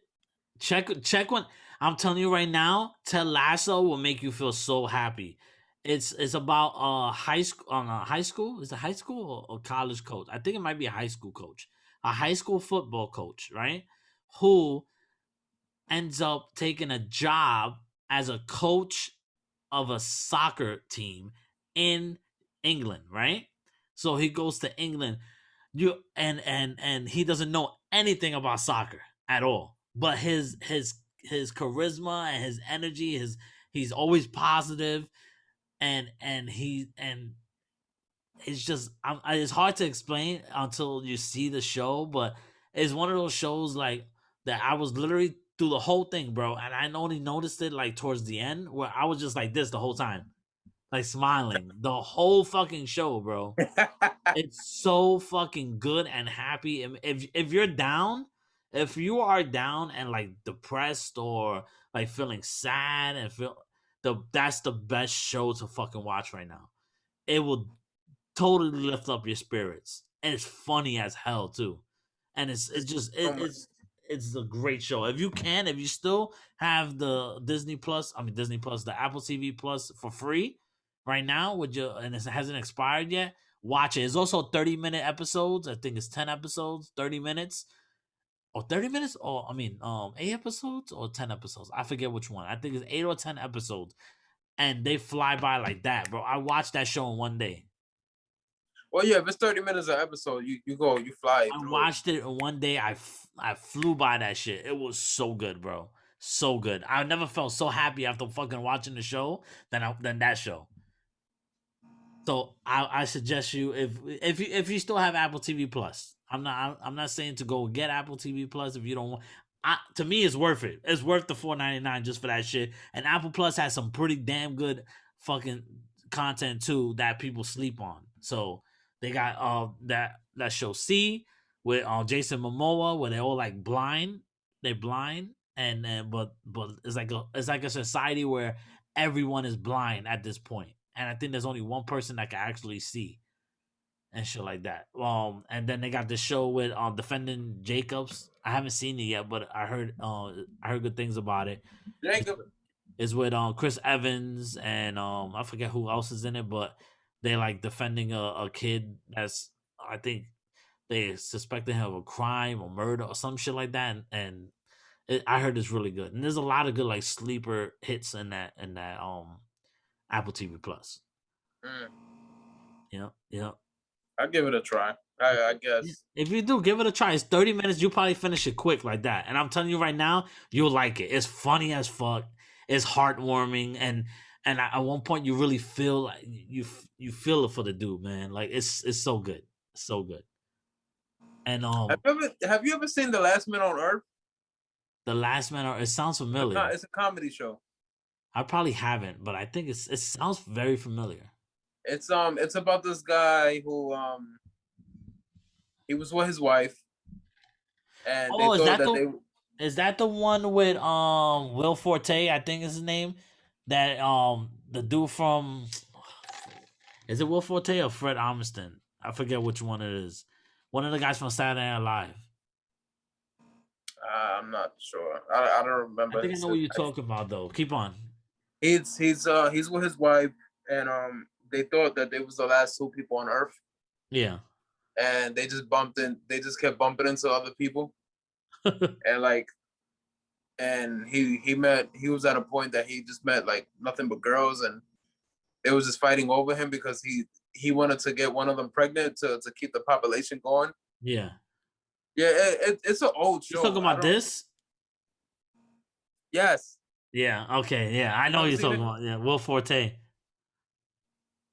Check when I'm telling you right now, Ted Lasso will make you feel so happy. It's about a high school. Is it high school or college coach? I think it might be a high school coach. A high school football coach, right? Who ends up taking a job as a coach of a soccer team in England, right? So he goes to England. And he doesn't know anything about soccer at all. But his charisma and his energy, he's always positive, and it's just it's hard to explain until you see the show. But it's one of those shows that I was literally through the whole thing, bro, and I only noticed it towards the end where I was just like this the whole time, smiling the whole fucking show, bro. It's so fucking good and happy. If you're down, if you are down and depressed or feeling sad and that's the best show to fucking watch right now. It will totally lift up your spirits, and it's funny as hell too. And it's a great show. If you still have the Disney Plus, the Apple TV Plus for free right now and it hasn't expired yet, watch it. It's also 30-minute episodes. I think it's 10 episodes, 30 minutes. Or 30 minutes, or 8 episodes or 10 episodes. I forget which one. I think it's 8 or 10 episodes. And they fly by like that, bro. I watched that show in one day. Well, yeah, if it's 30 minutes an episode, you fly. I watched it in one day. I flew by that shit. It was so good, bro. So good. I never felt so happy after fucking watching the show than that show. So I suggest you if you still have Apple TV Plus. I'm not saying to go get Apple TV Plus if you don't want. To me, it's worth it. It's worth the $4.99 just for that shit. And Apple Plus has some pretty damn good fucking content too that people sleep on. So they got that show C with Jason Momoa where they're all blind. They're blind and but it's like a society where everyone is blind at this point. And I think there's only one person that can actually see and shit like that. And then they got the show with Defending Jacobs. I haven't seen it yet, but I heard good things about it. Jacob is with Chris Evans and I forget who else is in it, but they defending a kid that's, I think they suspecting him of a crime or murder or some shit like that, and I heard it's really good. And there's a lot of good sleeper hits in that Apple TV Plus. Yeah. I'll give it a try. I guess. If you do, give it a try. It's 30 minutes. You'll probably finish it quick like that. And I'm telling you right now, you'll like it. It's funny as fuck. It's heartwarming. And at one point, you really feel you feel it for the dude, man. It's so good. So good. And have you ever seen The Last Man on Earth? The Last Man on Earth. It sounds familiar. It's a comedy show. I probably haven't, but I think it sounds very familiar. It's about this guy who he was with his wife, and is that the one with Will Forte? I think is his name. That the dude from, is it Will Forte or Fred Armisen? I forget which one it is. One of the guys from Saturday Night Live. I'm not sure. I don't I remember. think I know what you're talking about though. Keep on. He's with his wife, and they thought that they was the last two people on Earth, Yeah. and they just bumped in. They just kept bumping into other people, and like, and he was at a point that he just met like nothing but girls, and they was just fighting over him because he wanted to get one of them pregnant to keep the population going. Yeah. Yeah, it's an old You show. talking about this? Yes. Yeah. Okay. Yeah, I You know never what you're seen talking it? about. Yeah, Will Forte.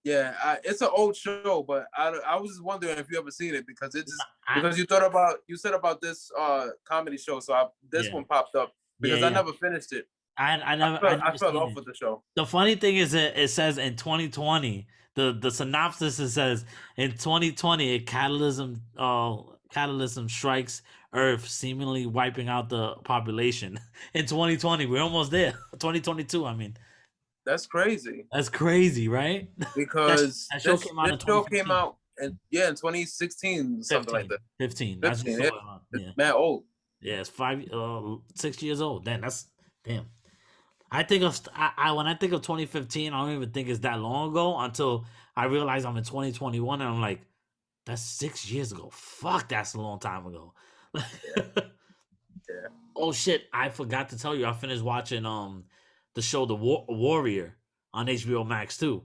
Yeah, it's an old show, but I was just wondering if you ever seen it because it just I, because you said about this comedy show, so this yeah. one popped up Yeah. because I Yeah. never finished it. I I never fell seen off it. with the show. The funny thing is that it says in 2020, the synopsis it says in 2020 a catalysm strikes Earth, seemingly wiping out the population. In 2020, we're almost there. 2022, I mean. That's crazy That's crazy, right? that, because that show came out this in show came 2015. out in 2016 something like 15. that. 15. I just 15. saw it on, It's yeah. mad old. Yeah, it's 6 years old. Damn, that's damn. I think of when I think of 2015, I don't even think it's that long ago until I realize I'm in 2021 and I'm like, that's 6 years ago. Fuck, that's a long time ago. Yeah. Oh shit, I forgot to tell you, I finished watching the show The Warrior on HBO Max too.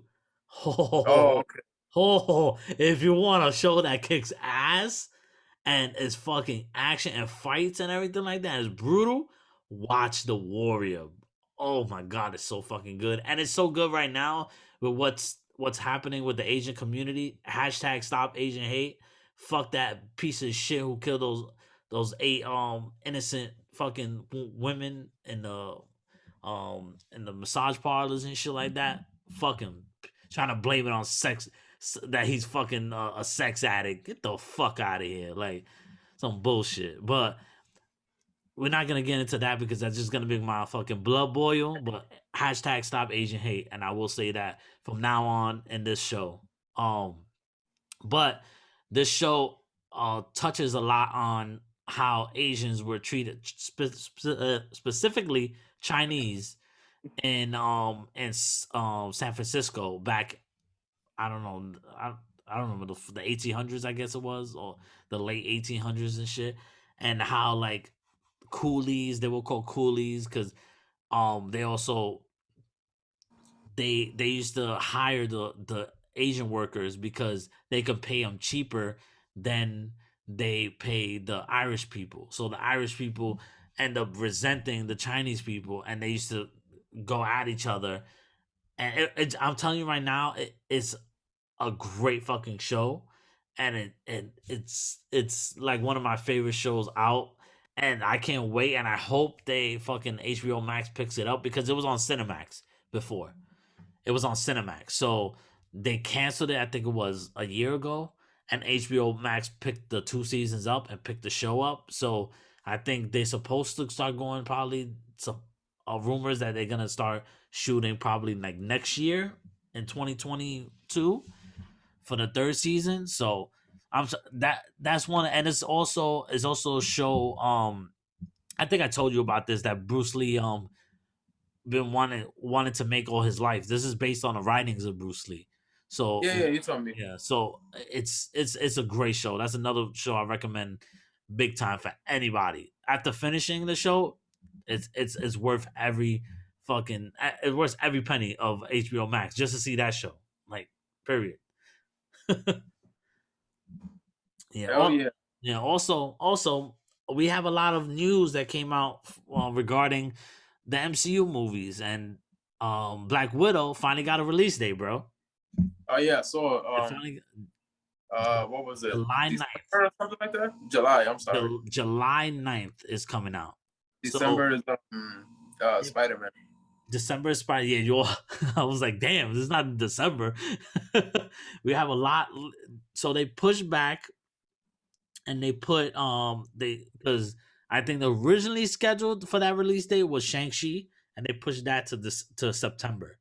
Oh, Oh, okay. oh, if you want a show that kicks ass and is fucking action and fights and everything like that, is brutal, watch The Warrior. Oh my god, it's so fucking good. And it's so good right now with what's happening with the Asian community. Hashtag stop Asian hate. Fuck that piece of shit who killed those 8 innocent fucking women in the massage parlors and shit like that. Fucking trying to blame it on sex, that he's fucking a sex addict. Get the fuck out of here. Like some bullshit. But we're not gonna get into that because that's just gonna make my fucking blood boil. But hashtag stop Asian hate, and I will say that from now on in this show. But this show touches a lot on how Asians were treated, specifically Chinese in San Francisco back. I don't know. I don't remember the 1800s. I guess it was, or the late 1800s and shit. And how like coolies, they were called coolies because they also they used to hire the Asian workers because they could pay them cheaper than they pay the Irish people. So the Irish people end up resenting the Chinese people, and they used to go at each other. And I'm telling you right now, it's a great fucking show, and it's like one of my favorite shows out. And I can't wait, and I hope they fucking HBO Max picks it up because it was on Cinemax before. It was on Cinemax. So they canceled it, I think it was a year ago. And HBO Max picked the 2 seasons up and picked the show up. So I think they're supposed to start going probably some rumors that they're going to start shooting probably like next year in 2022 for the 3rd season. So that's one, and it's also a show. I think I told you about this, that Bruce Lee been wanting to make all his life. This is based on the writings of Bruce Lee. So Yeah, you told me. yeah, so it's a great show. That's another show I recommend big time for anybody. After finishing the show, it's worth every fucking it's worth every penny of HBO Max just to see that show. Like period. Yeah. Hell yeah. Yeah. Also, we have a lot of news that came out regarding the MCU movies, and Black Widow finally got a release date, bro. Oh yeah, so It finally what was it? July 9th. December or something like that? July, I'm sorry. July 9th is coming out. December So is Spider-Man. December is Spider. Yeah, you. I was like, damn, this is not December. We have a lot. So they pushed back, and they put they because I think the originally scheduled for that release date was Shang-Chi, and they pushed that to September.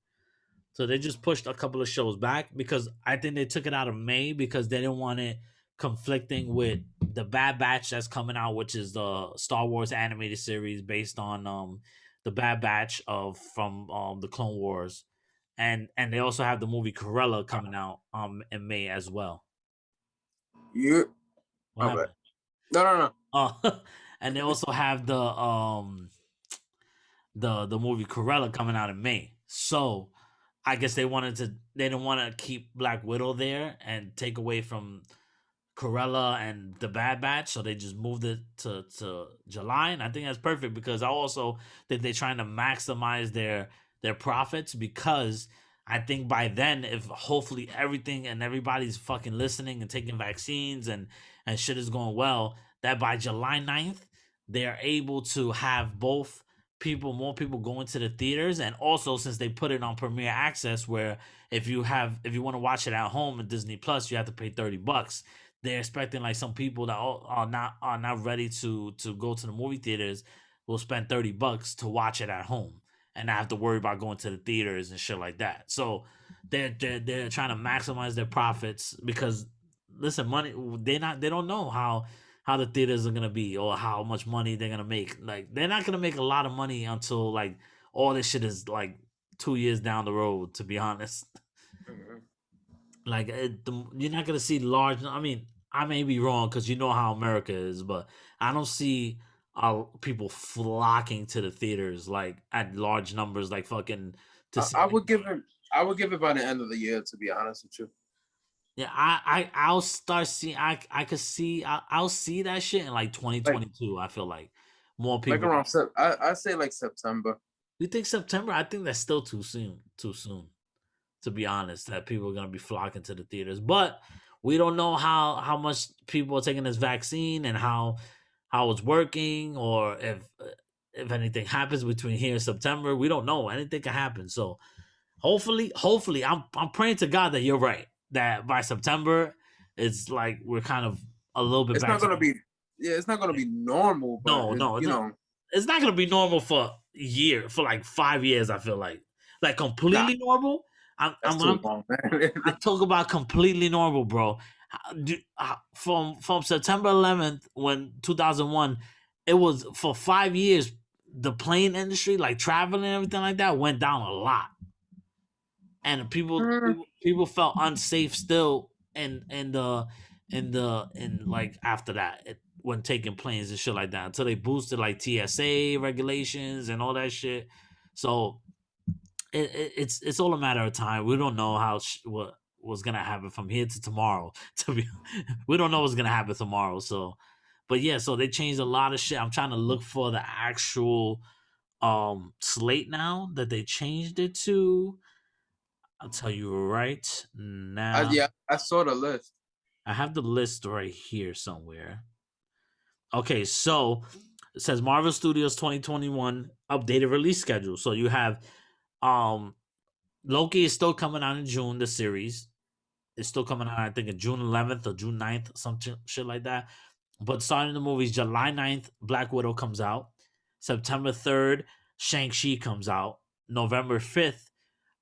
So they just pushed a couple of shows back because I think they took it out of May because they didn't want it conflicting with the Bad Batch that's coming out, which is the Star Wars animated series based on the Bad Batch of from the Clone Wars, and they also have the movie Corella coming out in May as well. You, What all right. happened? No. And they also have the movie Corella coming out in May. So I guess they didn't want to keep Black Widow there and take away from Corella and the Bad Batch, so they just moved it to July, and I think that's perfect because I also think they're trying to maximize their profits because I think by then, if hopefully everything and everybody's fucking listening and taking vaccines and shit is going well, that by July 9th, they're able to have more people going to the theaters, and also since they put it on Premiere Access, where if you want to watch it at home at Disney Plus, you have to pay $30. They're expecting like some people that are not ready to go to the movie theaters will spend $30 to watch it at home and not have to worry about going to the theaters and shit like that. So they're trying to maximize their profits because listen, money they don't know how the theaters are gonna be or how much money they're gonna make. Like they're not gonna make a lot of money until like all this shit is like 2 years down the road. To be honest. Like you're not gonna see large. I mean, I may be wrong because you know how America is, but I don't see people flocking to the theaters like at large numbers, like fucking. I would give it by the end of the year, to be honest with you. Yeah, I'll start seeing. I could see. I'll see that shit in like 2022. I feel like more people. Like around I say like September. You think September? I think that's still too soon. Too soon. To be honest, that people are gonna be flocking to the theaters, but we don't know how much people are taking this vaccine and how it's working, or if anything happens between here and September. We don't know. Anything can happen. So hopefully, I'm praying to God that you're right. That by September, it's like we're kind of a little bit. It's not gonna be. Yeah, it's not gonna be normal. But No, you know, it's not gonna be normal for for like 5 years. I feel like completely normal. I'm long, man. I talk about completely normal, bro. From September 11th, when 2001, it was for 5 years. The plane industry, like traveling and everything like that, went down a lot, and people felt unsafe still. In like after that, when taking planes and shit like that, until they boosted like TSA regulations and all that shit. So it's all a matter of time. We don't know what was gonna happen from here to tomorrow. We don't know what's gonna happen tomorrow. So, but yeah, so they changed a lot of shit. I'm trying to look for the actual slate now that they changed it to. I'll tell you right now. I saw the list. I have the list right here somewhere. Okay, so it says Marvel Studios 2021 updated release schedule. So you have Loki is still coming out in June. The series is still coming out, I think, in June 11th or June 9th, some shit like that. But starting the movies, July 9th, Black Widow comes out. September 3rd, Shang-Chi comes out. November 5th,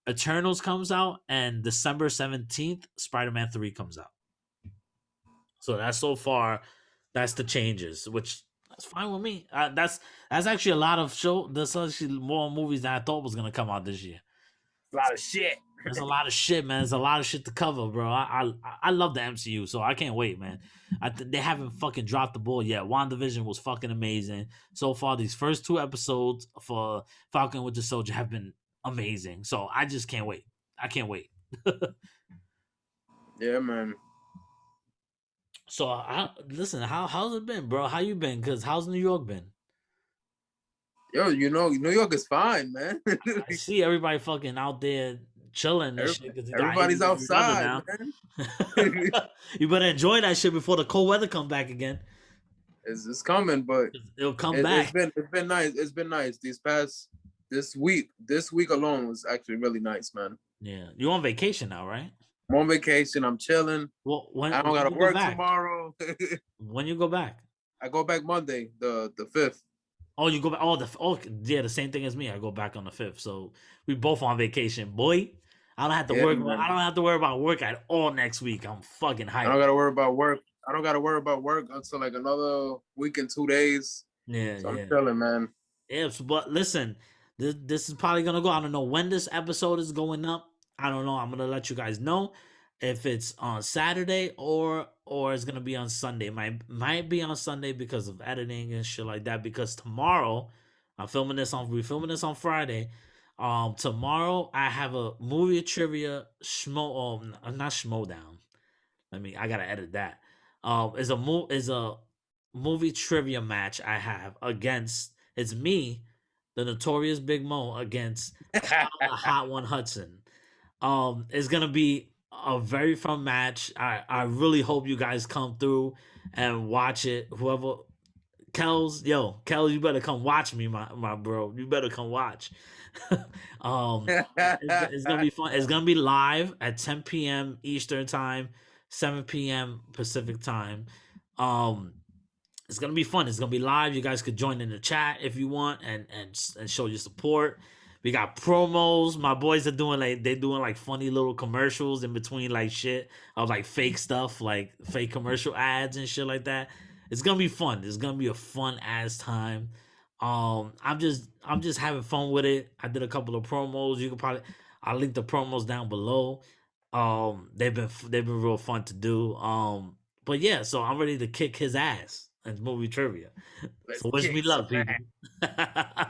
Eternals comes out. And December 17th, Spider-Man 3 comes out. So that's so far, that's the changes, which that's fine with me. That's actually a lot of there's actually more movies than I thought was going to come out this year. A lot of shit. There's a lot of shit, man. There's a lot of shit to cover, bro. I love the MCU, so I can't wait, man. They haven't fucking dropped the ball yet. WandaVision was fucking amazing. So far, these first 2 episodes for Falcon Winter Soldier have been amazing. So I just can't wait. I can't wait. Yeah, man. So listen, how's it been, bro? How you been? Cause how's New York been? Yo, you know, New York is fine, man. I see everybody fucking out there chilling and shit. Everybody's outside, man. You better enjoy that shit before the cold weather come back again. It's coming, but it'll come back. It's been nice. It's been nice. This week alone was actually really nice, man. Yeah, you on vacation now, right? I'm on vacation. I'm chilling. Well, I don't gotta work tomorrow. When you go back? I go back Monday, the 5th. Oh, you go back. Yeah, the same thing as me. I go back on the 5th. So we both on vacation, boy. I don't have to work. Man. I don't have to worry about work at all next week. I'm fucking hyped. I don't gotta worry about work. I don't gotta worry about work until like another week and 2 days. Yeah, So I'm yeah. chilling, man. Yes, but listen, this is probably gonna go. I don't know when this episode is going up. I don't know. I'm gonna let you guys know if it's on Saturday or it's gonna be on Sunday. Might be on Sunday because of editing and shit like that. Because tomorrow, we're filming this on Friday. Tomorrow I have a movie trivia schmo. Not schmo down. I gotta edit that. Is a movie trivia match I have against it's me, the notorious Big Mo against Kyle the Hot One Hudson. It's gonna be a very fun match. I really hope you guys come through and watch it. Whoever Kels, you better come watch me, my bro. You better come watch. It's gonna be fun. It's gonna be live at 10 p.m. Eastern time, 7 p.m. Pacific time. Um, it's gonna be fun. It's gonna be live. You guys could join in the chat if you want and show your support. We got promos. My boys are doing they're doing like funny little commercials in between like shit of like fake stuff, like fake commercial ads and shit like that. It's gonna be fun. It's gonna be a fun ass time. I'm just having fun with it. I did a couple of promos. You can probably I'll link the promos down below. They've been real fun to do. But yeah, so I'm ready to kick his ass in movie trivia. Let's So wish me kick some luck, people. ass.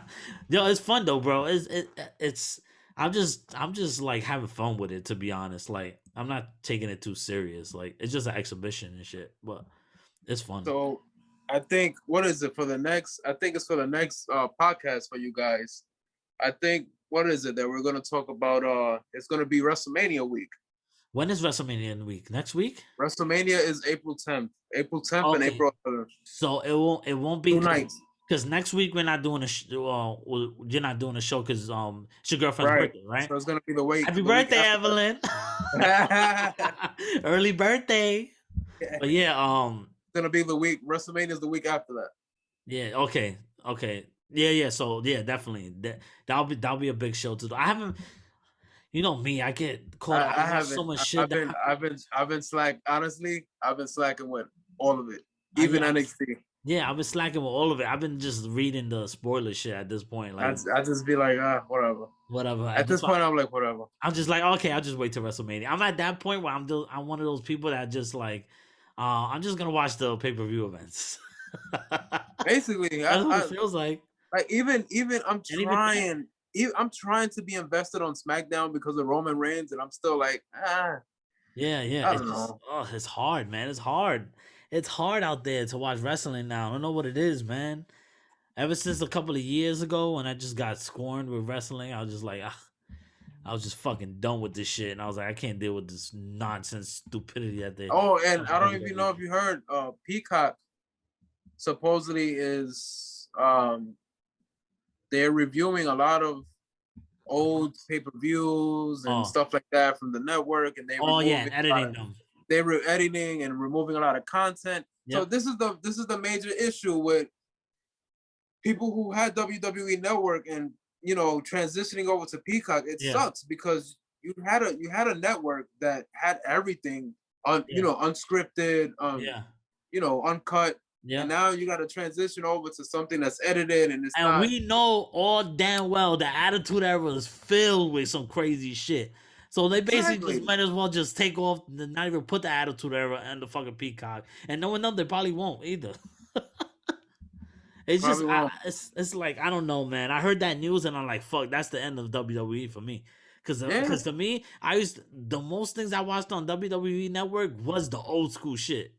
Yo, it's fun though, bro. It's I'm just like having fun with it, to be honest. Like I'm not taking it too serious. Like it's just an exhibition and shit. But it's fun. So I think what is it for the next? I think it's for the next podcast for you guys. I think what is it that we're gonna talk about? It's gonna be WrestleMania week. When is WrestleMania in the week? Next week? WrestleMania is April 10th. April 10th and Okay. April 11th. So it won't be 2 nights. because next week we're not doing you're not doing a show because it's your girlfriend's Right. birthday, right? So it's gonna be the week. Happy the week birthday, after Evelyn! that. Early birthday. But yeah, It's gonna be the week. WrestleMania is the week after that. yeah, okay, yeah. So yeah, definitely that'll be a big show to do. I haven't, you know me, I get caught. I I watch haven't. so much I- shit. I've been slack. Honestly, I've been slacking with all of it, Yeah, even NXT. yeah, I've been slacking with all of it. I've been just reading the spoiler shit at this point. Like I just be like, whatever. whatever. At this point, I'm like, whatever. I'm just like, okay, I'll just wait till WrestleMania. I'm at that point where I'm one of those people that just like, I'm just gonna watch the pay per view events. Basically, That's what it feels like. like even I'm And even trying. I'm trying to be invested on SmackDown because of Roman Reigns, and I'm still like, Yeah, I it's don't just, know. it's hard, man. It's hard. It's hard out there to watch wrestling now. I don't know what it is, man. Ever since a couple of years ago when I just got scorned with wrestling, I was just like, I was just fucking done with this shit, and I was like, I can't deal with this nonsense stupidity that they. Oh, and I don't even know if you heard, Peacock supposedly is they're reviewing a lot of old pay-per-views and stuff like that from the network, and and editing them. They were editing and removing a lot of content. So Yep. this is the major issue with people who had WWE Network and transitioning over to Peacock. It Yeah. sucks because you had a network that had everything unscripted, uncut. Yeah. And now you got to transition over to something that's edited and it's And not. we know all damn well the Attitude Era is filled with some crazy shit. So they basically Exactly. just might as well just take off, not even put the Attitude Era and the fucking Peacock. And no one knows they probably won't either. It's just, Probably won't. it's like, I don't know, man. I heard that news and I'm like, fuck, that's the end of WWE for me. Because Yeah. to me, the most things I watched on WWE Network was the old school shit.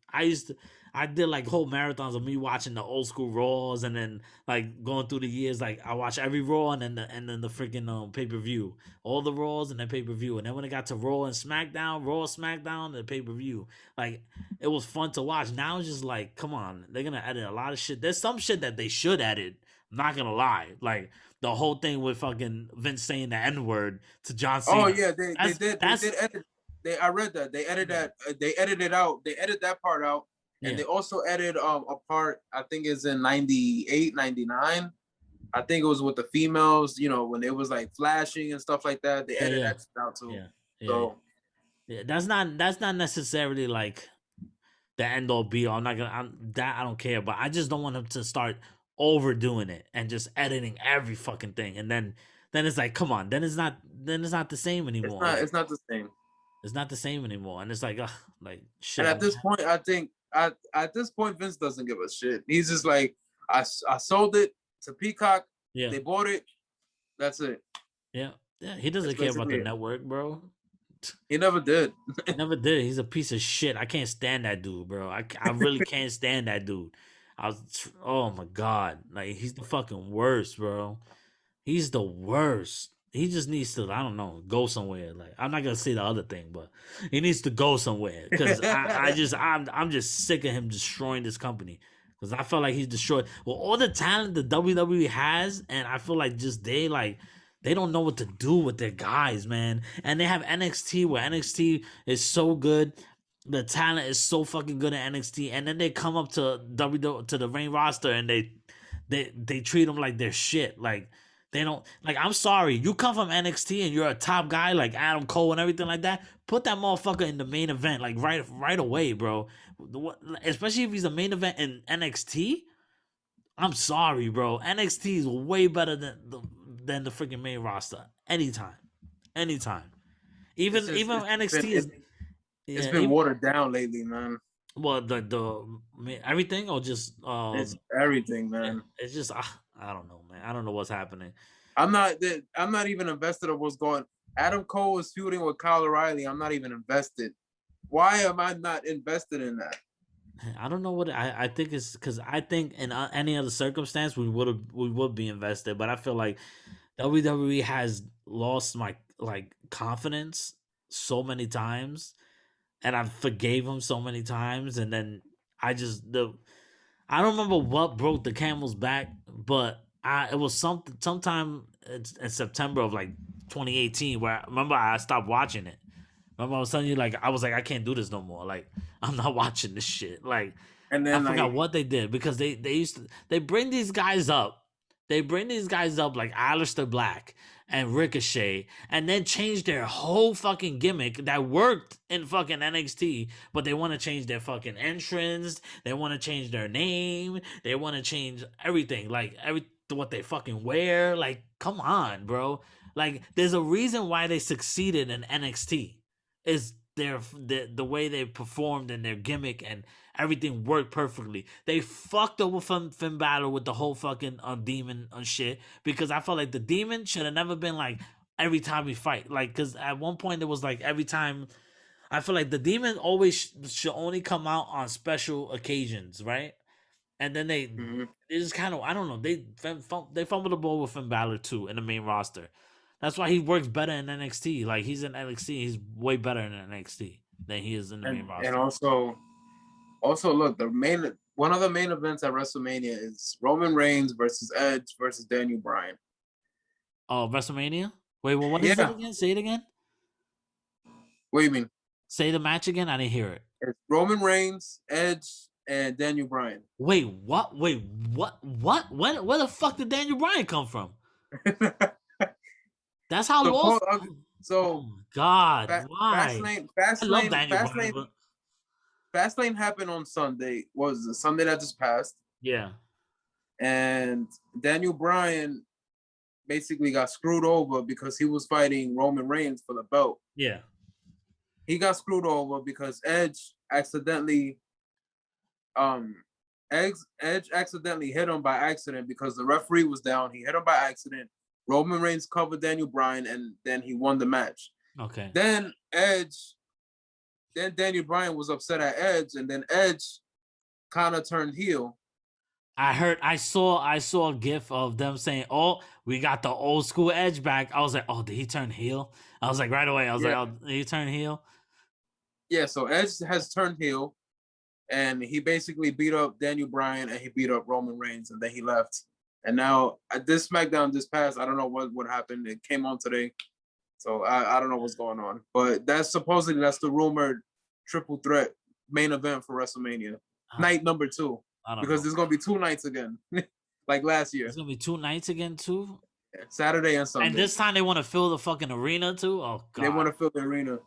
I did like whole marathons of me watching the old school Raws and then like going through the years. Like I watched every Raw and then the freaking pay per view, all the Raws and then pay per view. And then when it got to Raw, SmackDown, and pay per view, like it was fun to watch. Now it's just like, come on, they're gonna edit a lot of shit. There's some shit that they should edit. I'm not gonna lie, like the whole thing with fucking Vince saying the N word to John Cena. Oh yeah, they did edit. I read that they edited that. They edited out. They edited that part out. And they also edited a part, I think is in 98, 99. I think it was with the females, when it was like flashing and stuff like that. They edited that out too. Yeah. So that's not necessarily like the end all be all. I'm not gonna I don't care, but I just don't want him to start overdoing it and just editing every fucking thing, and then it's like, come on, then it's not the same It's anymore. not. Like It's not the same. it's not the same anymore, and it's like, ugh, like And shit. at this point, I think at this point, Vince doesn't give a shit. He's just like, I sold it to Peacock. Yeah, They bought it. That's it. yeah, yeah. He That's doesn't care about basically the it. network, bro. He never did. He never did. He's a piece of shit. I can't stand that dude, bro. I really can't stand that dude. Oh my god, like he's the fucking worst, bro. He's the worst. He just needs to, I don't know, go somewhere. Like I'm not gonna say the other thing, but he needs to go somewhere because I'm just sick of him destroying this company. Because I feel like he's destroyed. Well, all the talent the WWE has, and I feel like just they don't know what to do with their guys, man. And they have NXT where NXT is so good. The talent is so fucking good at NXT, and then they come up to WWE to the main roster and they treat them like they're shit. Like they don't like. I'm sorry, you come from NXT and you're a top guy like Adam Cole and everything like that. Put that motherfucker in the main event like right away, bro. Especially if he's a main event in NXT. I'm sorry, bro. NXT is way better than the freaking main roster. Anytime. It's Even just even NXT is it's yeah. been watered down lately, man. Well, everything or just It's everything, man. it's just I don't know, man. I don't know what's happening. I'm not even invested in what's going. Adam Cole is feuding with Kyle O'Reilly. I'm not even invested. Why am I not invested in that? I don't know what I think it's because I think in any other circumstance we would be invested, but I feel like WWE has lost my like confidence so many times, and I forgave him so many times, and then I don't remember what broke the camel's back, but it was sometime in September of like 2018 where remember I stopped watching it. Remember I was telling you like I was like I can't do this no more. Like I'm not watching this shit. Like And I then forgot like what they did because they used to they bring these guys up. They bring these guys up like Aleister Black and Ricochet and then change their whole fucking gimmick that worked in fucking NXT, but they want to change their fucking entrance, they want to change their name, they want to change everything, like what they fucking wear. Like, come on, bro. Like, there's a reason why they succeeded in NXT. Is the way they performed and their gimmick and everything worked perfectly. They fucked up with Finn Balor with the whole fucking demon shit because I felt like the demon should have never been like every time we fight. Like, because at one point it was like every time. I feel like the demon always should only come out on special occasions, right? And then they just kind of I don't know they fumbled the ball with Finn Balor too in the main roster. That's why he works better in NXT. Like he's in NXT, he's way better in NXT than he is in the main roster. and also look, one of the main events at WrestleMania is Roman Reigns versus Edge versus Daniel Bryan. Oh, WrestleMania? Wait, well, what is it again? Say it again. What do you mean? Say the match again. I didn't hear it. It's Roman Reigns, Edge, and Daniel Bryan. Wait, what? Wait, what? What? Where the fuck did Daniel Bryan come from? That's how lost. So, oh God, why? Fastlane happened on Sunday. What was it? Sunday that just passed. Yeah. And Daniel Bryan basically got screwed over because he was fighting Roman Reigns for the belt. Yeah. He got screwed over because Edge accidentally hit him by accident because the referee was down. He hit him by accident. Roman Reigns covered Daniel Bryan, and then he won the match. Okay. Then Daniel Bryan was upset at Edge, and then Edge kind of turned heel. I saw a gif of them saying, "Oh, we got the old school Edge back." I was like, "Oh, did he turn heel?" I was like, right away. I was like, "Oh, did he turn heel?" Yeah. So Edge has turned heel, and he basically beat up Daniel Bryan, and he beat up Roman Reigns, and then he left. And now at this SmackDown this past, I don't know what happened. It came on today, so I don't know what's going on. But that's the rumored triple threat main event for WrestleMania, night number 2. Because there's gonna be 2 nights again, like last year. There's gonna be 2 nights again too. Saturday and Sunday. And this time they want to fill the fucking arena too. Oh God. They want to fill the arena.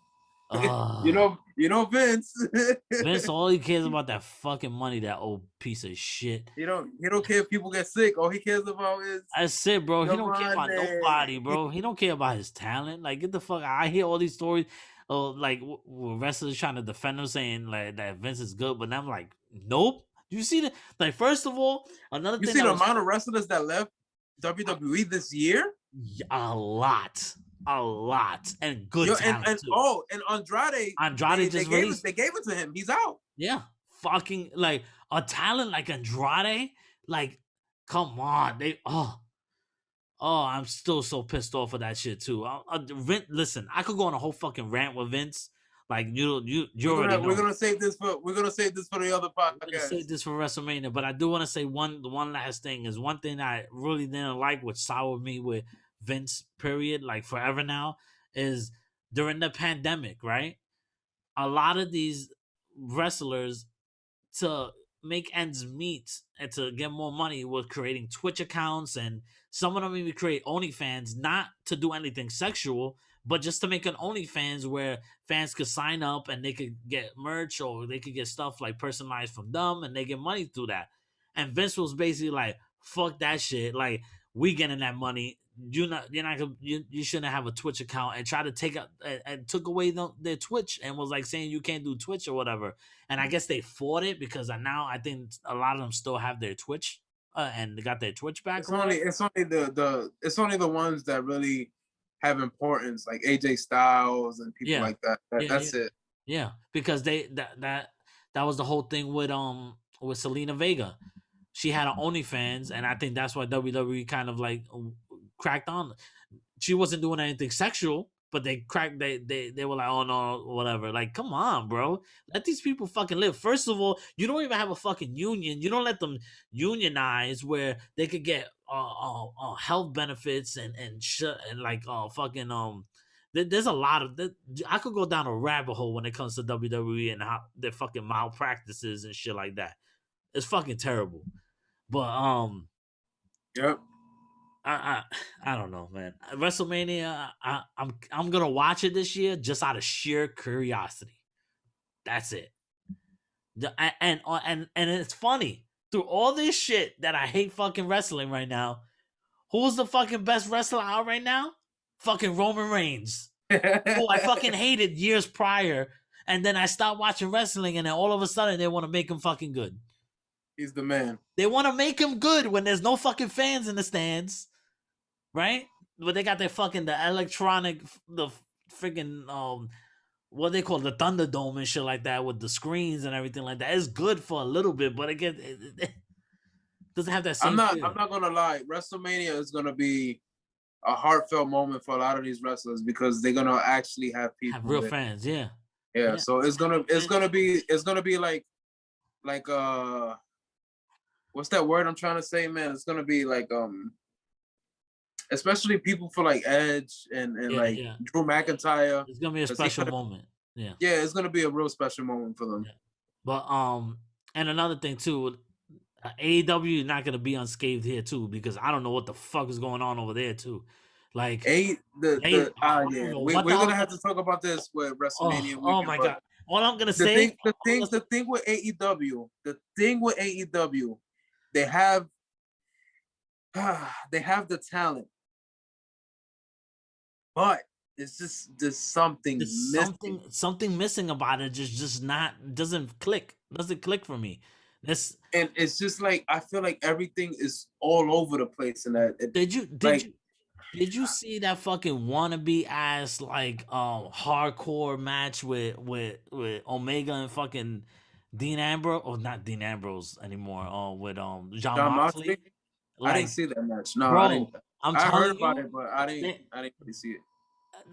Vince. Vince, all he cares about that fucking money, that old piece of shit. He don't care if people get sick. All he cares about is That's it, bro. He the don't care about nobody, money. bro. He don't care about his talent. Like, get the fuck. I hear all these stories, like wrestlers trying to defend him, saying like that Vince is good, but I'm like, nope. You see the like? First of all, another You thing. see the amount of wrestlers that left WWE this year? A lot, and good talent too. And Andrade Just released. They gave it to him. He's out. Yeah, fucking like a talent like Andrade. Like, come on, I'm still so pissed off of that shit too. Listen, I could go on a whole fucking rant with Vince. Like we're gonna save this for the other podcast. We're gonna save this for WrestleMania, but I do want to say one last thing. Is one thing I really didn't like, which soured me with Vince. Period. Like forever now is during the pandemic, right? A lot of these wrestlers to make ends meet and to get more money were creating Twitch accounts, and some of them even create OnlyFans, not to do anything sexual, but just to make an OnlyFans where fans could sign up and they could get merch or they could get stuff like personalized from them and they get money through that. And Vince was basically like, fuck that shit. Like, we getting that money. You shouldn't have a Twitch account, and try to take out and took away their Twitch and was like saying you can't do Twitch or whatever. And I guess they fought it because now I think a lot of them still have their Twitch and they got their Twitch back. It's only the ones that really have importance, like AJ Styles and people like that. That's it. Yeah, because that was the whole thing with Selena Vega. She had an OnlyFans, and I think that's why WWE kind of like cracked on. She wasn't doing anything sexual, but they cracked. They were like, oh no, whatever. Like, come on, bro, let these people fucking live. First of all, you don't even have a fucking union. You don't let them unionize where they could get health benefits and like fucking There's a lot of I could go down a rabbit hole when it comes to WWE and how their fucking malpractices and shit like that. It's fucking terrible. But yep. I don't know, man. WrestleMania, I'm gonna watch it this year just out of sheer curiosity. That's it. And it's funny, through all this shit that I hate fucking wrestling right now, who's the fucking best wrestler out right now? Fucking Roman Reigns, who I fucking hated years prior, and then I stopped watching wrestling, and then all of a sudden they want to make him fucking good. He's the man. They want to make him good when there's no fucking fans in the stands, right? But they got their fucking the freaking what they call the Thunderdome and shit like that with the screens and everything like that. It's good for a little bit, but again, it doesn't have that same. I'm not gonna lie. WrestleMania is gonna be a heartfelt moment for a lot of these wrestlers because they're gonna actually have people, have real fans. Yeah. So it's gonna be like what's that word I'm trying to say, man? It's gonna be like especially people for like Edge and Drew McIntyre. It's gonna be a special moment. Yeah. Yeah, it's gonna be a real special moment for them. Yeah. But and another thing too, AEW is not gonna be unscathed here too, because I don't know what the fuck is going on over there too. Like we're gonna have to talk about this with WrestleMania. Oh my god! All I'm gonna say, the thing with AEW, they have the talent, but it's just there's something missing about it. Just doesn't click for me. And it's just like I feel like everything is all over the place in that. Did you see that fucking wannabe ass like hardcore match with Omega and fucking Dean Ambrose, or not Dean Ambrose anymore, with John Moxley? Like, I didn't see that match. No, bro, I didn't. I heard about it, but I didn't really see it.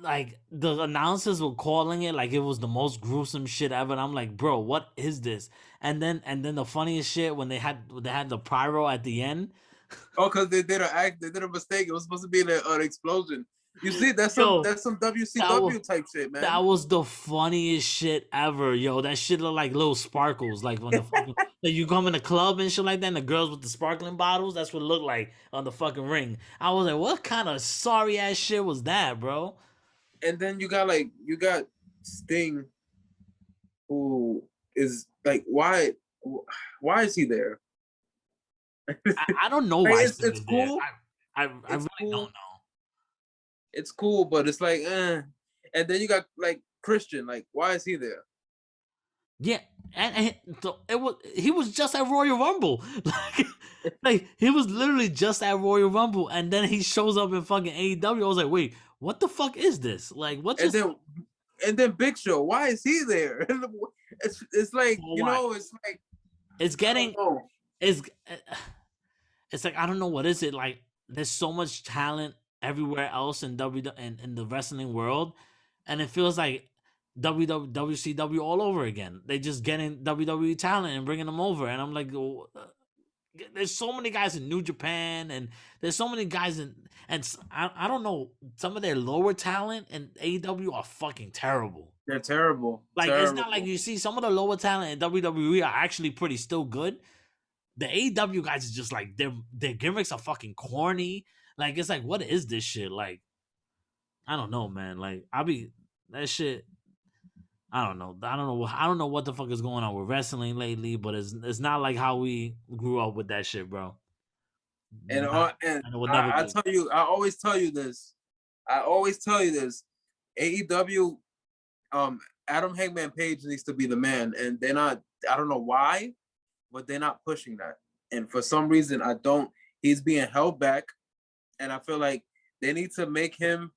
Like the announcers were calling it like it was the most gruesome shit ever, and I'm like, bro, what is this? And then the funniest shit when they had the pyro at the end. Oh, because they did a mistake. It was supposed to be an explosion. You see, that's some WCW type shit, man. That was the funniest shit ever, yo. That shit looked like little sparkles, like when the fucking like you come in a club and shit like that, and the girls with the sparkling bottles. That's what it looked like on the fucking ring. I was like, what kind of sorry ass shit was that, bro? And then you got Sting, who is like, why is he there? I don't know Like, why it's Sting is there. cool. I It's really cool. don't know. It's cool, but it's like, And then you got like Christian. Like, why is he there? Yeah, and he was just at Royal Rumble. like he was literally just at Royal Rumble, and then he shows up in fucking AEW. I was like, wait, what the fuck is this? Like, what just? And then Big Show, why is he there? It's like, it's like it's getting it's like I don't know what is it like. There's so much talent everywhere else in in the wrestling world, and it feels like WCW all over again. They just getting WWE talent and bringing them over, and I'm like, there's so many guys in New Japan, and there's so many guys I don't know, some of their lower talent in AEW are fucking terrible. They're terrible. Like it's not like you see some of the lower talent in WWE are actually pretty still good. The AEW guys is just like their gimmicks are fucking corny. Like it's like, what is this shit? Like I don't know, man. Like that shit. I don't know. I don't know what the fuck is going on with wrestling lately, but it's not like how we grew up with that shit, bro. And I tell you, I always tell you this. AEW, Adam Hangman Page needs to be the man, and they're not. I don't know why, but they're not pushing that. And for some reason, he's being held back, and I feel like they need to make him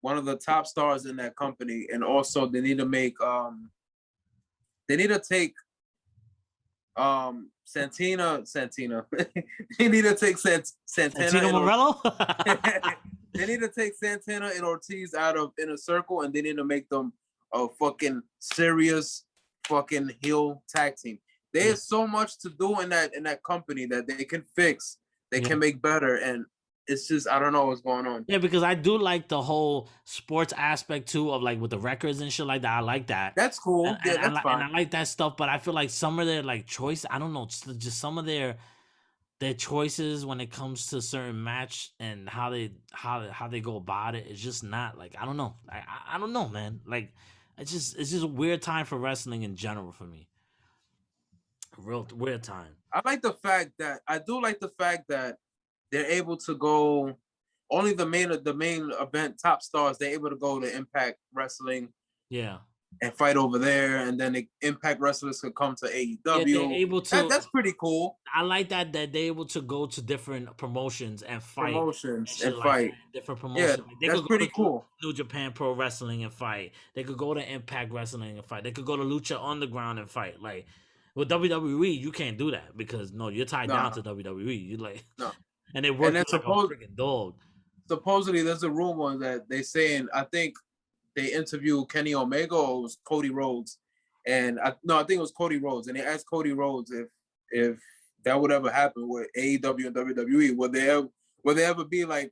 one of the top stars in that company, and also they need to make Santina. They need to take Santana Morello. They need to take Santana and Ortiz out of Inner Circle, and they need to make them a fucking serious fucking heel tag team. There's so much to do in that company that they can fix, they can make better, and it's just I don't know what's going on. Yeah, because I do like the whole sports aspect too of like with the records and shit like that. I like that. That's cool. That's fine. And I like that stuff, but I feel like some of their like choice, I don't know, just some of their choices when it comes to certain match and how they go about it, it's just not like I don't know. I don't know, man. Like it's just a weird time for wrestling in general for me. A real weird time. I do like the fact that they're able to go only the main event top stars. They're able to go to Impact Wrestling, and fight over there, and then the Impact wrestlers could come to AEW. Yeah, they're able to. That's pretty cool. I like that they're able to go to different promotions and fight. Different promotions. Yeah, they that's could pretty go to cool. New Japan Pro Wrestling and fight. They could go to Impact Wrestling and fight. They could go to Lucha Underground and fight. Like with WWE, you can't do that because you're tied down to WWE. You like and they work like a freaking dog. Supposedly, there's a rumor that they saying I think they interviewed Kenny Omega or it was Cody Rhodes, and I think it was Cody Rhodes, and they asked Cody Rhodes if that would ever happen with AEW and WWE. Would there ever be like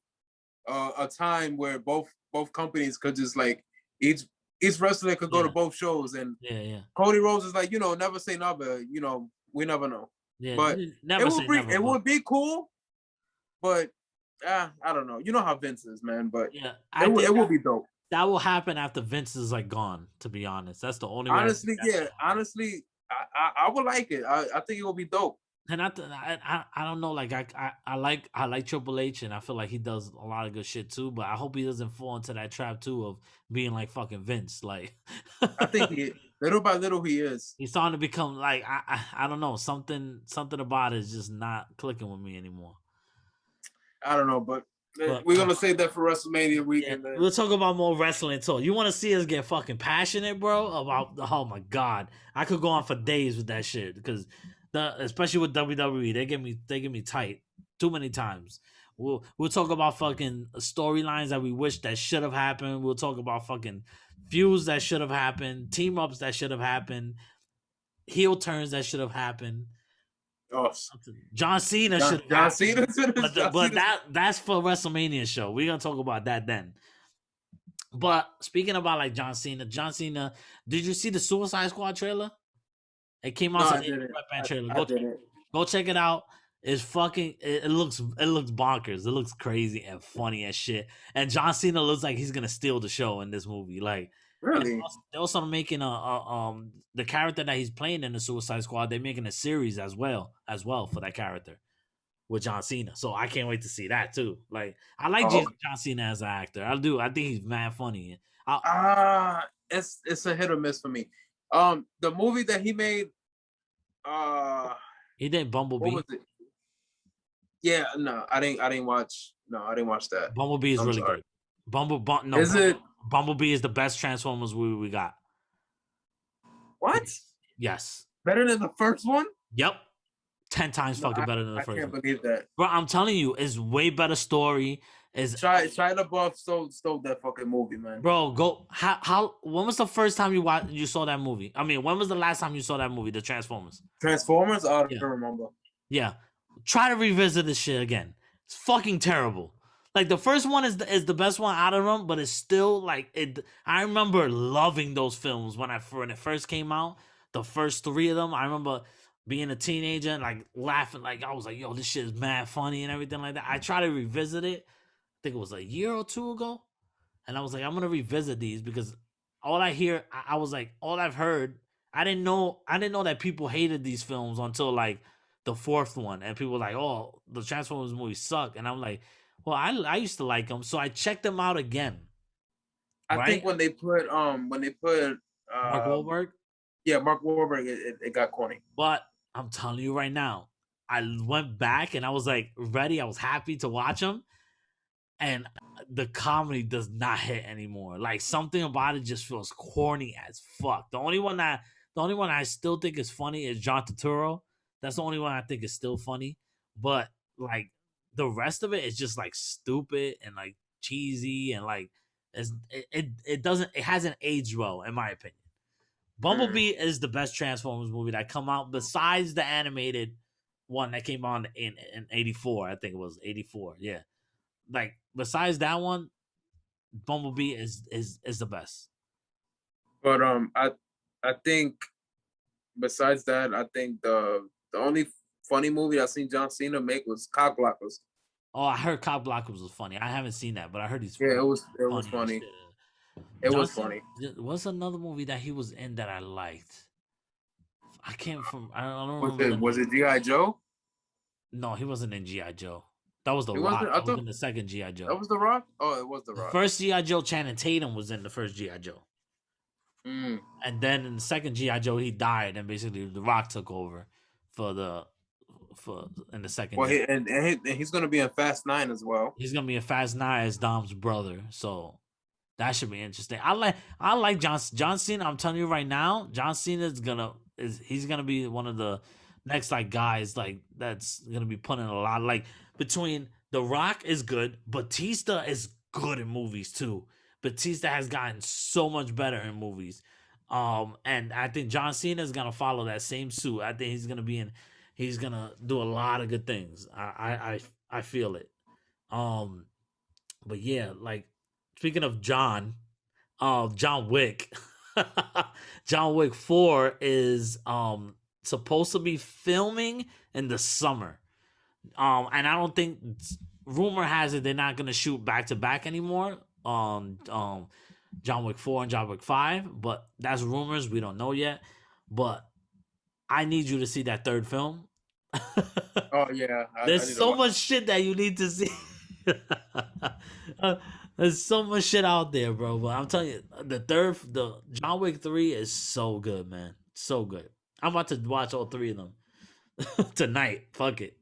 a time where both companies could just like each wrestler could go to both shows, and Cody Rhodes is like, never say never, we never know. Yeah, but it would be cool, but I don't know. You know how Vince is, man. But it will be dope. That will happen after Vince is like gone. To be honest, that's the only. Honestly, honestly, I would like it. I think it will be dope. And I don't know. Like I like Triple H, and I feel like he does a lot of good shit too. But I hope he doesn't fall into that trap too of being like fucking Vince. Like I think little by little he is. He's starting to become like I don't know, something about it is just not clicking with me anymore. I don't know, but we're gonna save that for WrestleMania weekend. We'll talk about more wrestling talk. You want to see us get fucking passionate, bro? About oh my god, I could go on for days with that shit because especially with WWE, they get me tight too many times. We'll talk about fucking storylines that we wish that should have happened. We'll talk about fucking feuds that should have happened, team ups that should have happened, heel turns that should have happened. Oh, John Cena should have. John Cena, but that's for WrestleMania show. We're gonna talk about that then. But speaking about like John Cena, did you see the Suicide Squad trailer? It came out. Trailer. Go check it out. It's fucking. It looks bonkers. It looks crazy and funny as shit. And John Cena looks like he's gonna steal the show in this movie. Like And Really? they're also making the character that he's playing in the Suicide Squad. They're making a series as well for that character with John Cena. So I can't wait to see that too. Like I like Oh, okay. John Cena as an actor. I do. I think he's mad funny. I, It's a hit or miss for me. The movie that he made, uh, he did what Bumblebee. was it? Yeah, no, I didn't watch. No, I didn't watch that. Bumblebee is I'm really sorry. good. No, Is it Bumblebee is the best Transformers movie we got. what? Yes. Yes. Better than the first one? Yep. 10 times No, fucking better than the I first can't one. believe that. Bro, I'm telling you, it's way better story. Is Shia LaBeouf stole that fucking movie, man. Bro, go how when was the first time you saw that movie? I mean, when was the last time you saw that movie, The Transformers? Transformers? I Yeah. don't remember. Yeah. Try to revisit this shit again. It's fucking terrible. Like the first one is the best one out of them, but it's still like it. I remember loving those films when it first came out. The first three of them, I remember being a teenager and like laughing, like I was like, "Yo, this shit is mad funny" and everything like that. I try to revisit it. I think it was a year or two ago, and I was like, I'm gonna revisit these because all I hear, I was like, all I've heard, I didn't know that people hated these films until like the fourth one, and people were like, oh, the Transformers movies suck, and I'm like, well, I used to like them, so I checked them out again, I right? think when they put Mark Wahlberg, yeah, Mark Wahlberg, it got corny. but I'm telling you right now, I went back and I was like ready, I was happy to watch them, and the comedy does not hit anymore. Like something about it just feels corny as fuck. The only one I still think is funny is John Turturro. That's the only one I think is still funny. But like the rest of it is just like stupid and like cheesy and like it hasn't aged well in my opinion. Bumblebee is the best Transformers movie that come out besides the animated one that came on in 84. I think it was 84. Yeah. Like besides that one, Bumblebee is the best. But I think besides that, I think the only funny movie I seen John Cena make was Cock Blockers. Oh, I heard Cock Blockers was funny. I haven't seen that, but I heard he's Yeah, it was funny. funny. It was Johnson, funny. what's another movie that he was in that I liked? I can't from I don't Was remember. was it G.I. Joe? No, he wasn't in GI Joe. That was the It Rock. wasn't. I That was thought in the second GI Joe. that was The Rock. Oh, it was The Rock. First GI Joe, Channing Tatum was in the first GI Joe, Mm. and then in the second GI Joe, he died, and basically the Rock took over for in the second. Well, and he's gonna be in Fast 9 as well. He's gonna be a Fast 9 as Dom's brother, so that should be interesting. I like John Cena. I'm telling you right now, John Cena he's gonna be one of the next like guys like that's gonna be putting a lot like between The Rock is good, Batista is good in movies too. Batista has gotten so much better in movies. And I think John Cena is gonna follow that same suit. I think he's gonna do a lot of good things. I feel it. But yeah, like speaking of John Wick, John Wick 4 is supposed to be filming in the summer. And I don't think rumor has it they're not gonna shoot back to back anymore. John Wick 4 and John Wick 5, but that's rumors. We don't know yet. But I need you to see that third film. Oh yeah, There's so much shit that you need to see. There's so much shit out there, bro. But I'm telling you, the John Wick 3 is so good, man. So good. I'm about to watch all three of them tonight. Fuck it.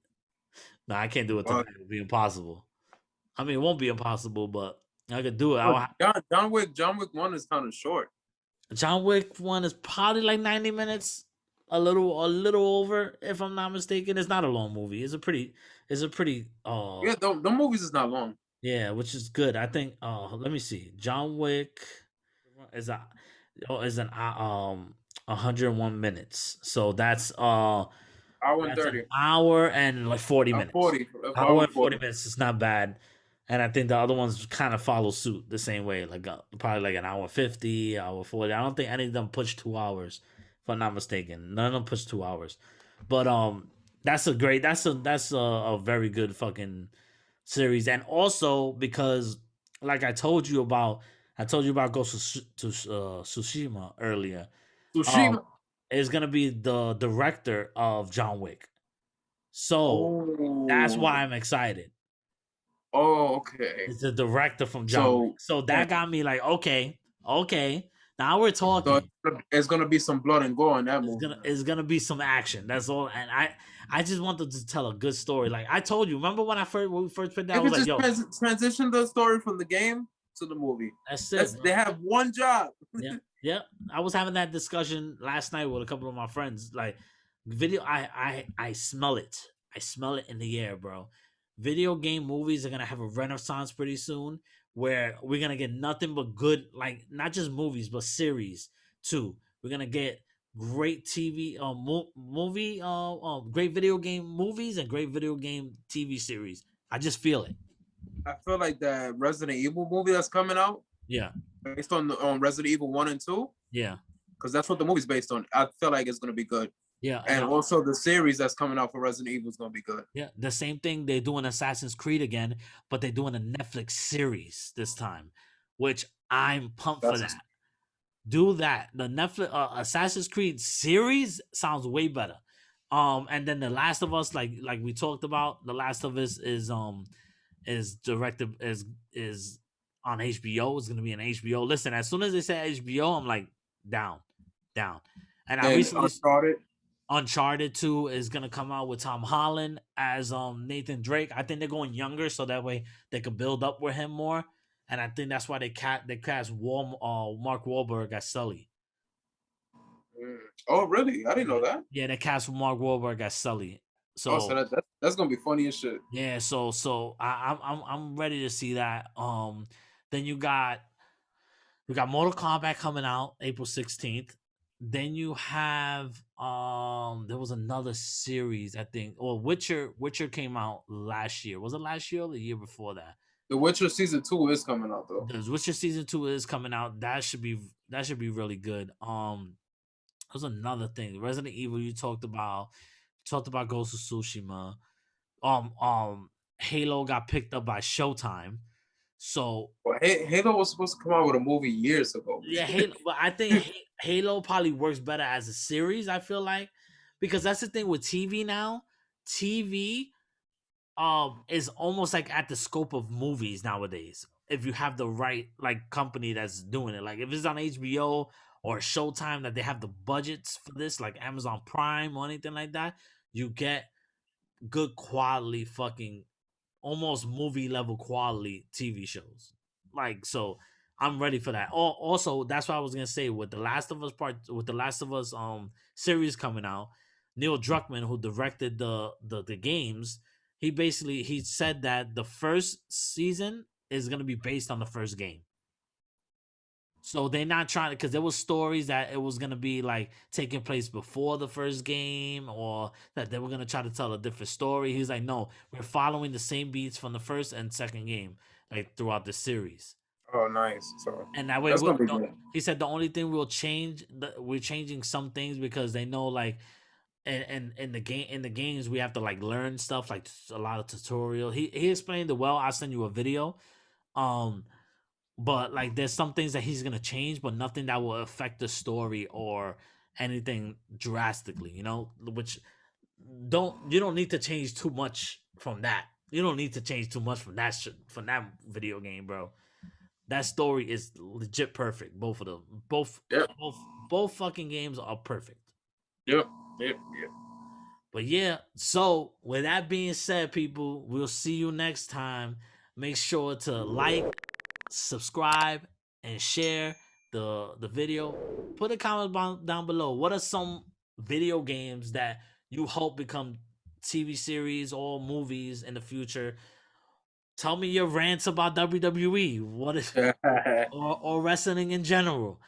No, I can't do it tonight. It'll be impossible. I mean, it won't be impossible, but I could do it. John Wick 1 is kind of short. John Wick 1 is probably like 90 minutes. A little over, if I'm not mistaken. It's not a long movie. It's a pretty yeah, the movies is not long. Yeah, which is good. I think let me see. John Wick is an 101 minutes. So that's hour and 30. An hour and like 40 minutes. 40. Hour and 40 minutes is not bad. And I think the other ones kind of follow suit the same way, like probably like an hour 50, hour 40. I don't think any of them push 2 hours. If I'm not mistaken, none of them push 2 hours, but that's a very good fucking series, and also because like I told you about I told you about Ghost to Tsushima earlier. Um, Tsushima. is gonna be the director of John Wick. So that's Oh, why I'm excited. oh, okay. It's the director from John Wick. So, So yeah. that got me like, okay, okay. Now we're So talking. it's gonna be some blood and gore in that It's movie. gonna it's gonna be some action. That's all. And I just wanted to tell a good story. Like I told you, remember when we first put that? I They was could like, just yo, transition the story from the game to the movie. that's it, They bro. have one job. Yeah, yeah. I was having that discussion last night with a couple of my friends. Like, video, I smell it. I smell it in the air, bro. Video game movies are gonna have a renaissance pretty soon, where we're gonna get nothing but good, like not just movies but series too. We're gonna get great TV, movie, great video game movies and great video game TV series. I just feel it. I feel like that Resident Evil movie that's coming out Yeah, based on Resident Evil 1 and 2, yeah, because that's what the movie's based on. I feel like it's gonna be good. yeah. And And also the series that's coming out for Resident Evil is gonna be good. yeah, the same thing they do in Assassin's Creed again, but they're doing a Netflix series this time, which I'm pumped for That's that. Do that. The Netflix Assassin's Creed series sounds way better. And then The Last of Us, like we talked about, The Last of Us is directed is on HBO. It's gonna be an HBO. Listen, as soon as they say HBO, I'm like down, down. And I and recently Uncharted. Uncharted 2 is gonna come out with Tom Holland as Nathan Drake. I think they're going younger so that way they could build up with him more. And I think that's why they cast Mark Wahlberg as Sully. Oh, really? I didn't Yeah, know that. yeah, they cast Mark Wahlberg as Sully. Oh, so So that's gonna be funny as shit. yeah, so I'm ready to see that. Then we got Mortal Kombat coming out April 16th. Then you have there was another series, I think. Well, Witcher came out last year. Was it last year or the year before that? The Witcher season 2 is coming out though. The Witcher season 2 is coming out. That should be really good. There's another thing. Resident Evil you talked about. Talked about Ghost of Tsushima. Um um Halo got picked up by Showtime. So Well, Halo was supposed to come out with a movie years ago. yeah, Halo, but I think Halo probably works better as a series. I feel like because that's the thing with TV now. TV is almost like at the scope of movies nowadays. If you have the right like company that's doing it, like if it's on HBO or Showtime that they have the budgets for this, like Amazon Prime or anything like that, you get good quality fucking almost movie level quality TV shows. Like so I'm ready for that. Also, that's what I was gonna say with the Last of Us series coming out, Neil Druckmann, who directed the games, he said that the first season is gonna be based on the first game. So they're not trying to, because there was stories that it was gonna be like taking place before the first game, or that they were gonna try to tell a different story. He's like, no, we're following the same beats from the first and second game, like throughout the series. Oh, nice. So And that way, that's gonna be good. he said the only thing we'll change, we're changing some things because they know like, and in the games we have to like learn stuff like a lot of tutorial. He explained it well. I'll send you a video. Um, but like there's some things that he's gonna change, but nothing that will affect the story or anything drastically, which you don't need to change too much from that. You don't need to change too much from from that video game, bro. That story is legit perfect. Both of them, Yep. both fucking games are perfect. Yep. Yep. Yep. But yeah, so with that being said, people, we'll see you next time. Make sure to like, subscribe, and share the video. Put a comment down below. What are some video games that you hope become TV series or movies in the future? Tell me your rants about WWE. What is or wrestling in general.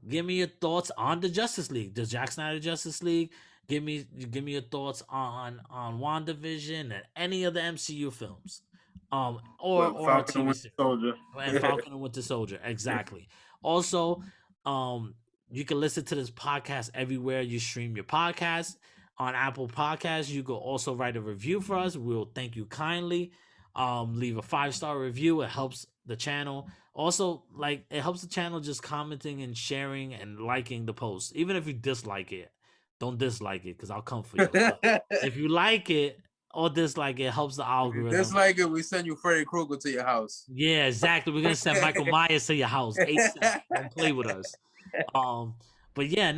Give me your thoughts on the Justice League, the Zack Snyder Justice League. Give me your thoughts on WandaVision and any of the MCU films, or Falcon and TV Winter series. Soldier. And Falcon and Winter Soldier, exactly. Also, you can listen to this podcast everywhere you stream your podcast. On Apple Podcasts, you can also write a review for us. We'll thank you kindly. Leave a 5-star review. It helps the channel. Also, like, it helps the channel just commenting and sharing and liking the post. Even if you dislike it, don't dislike it because I'll come for you. But if you like it or dislike it, it helps the If you algorithm. dislike it, we send you Freddy Krueger to your house. Yeah, exactly. We're gonna send Michael Myers to your house. ASAP. Don't play with us. But yeah,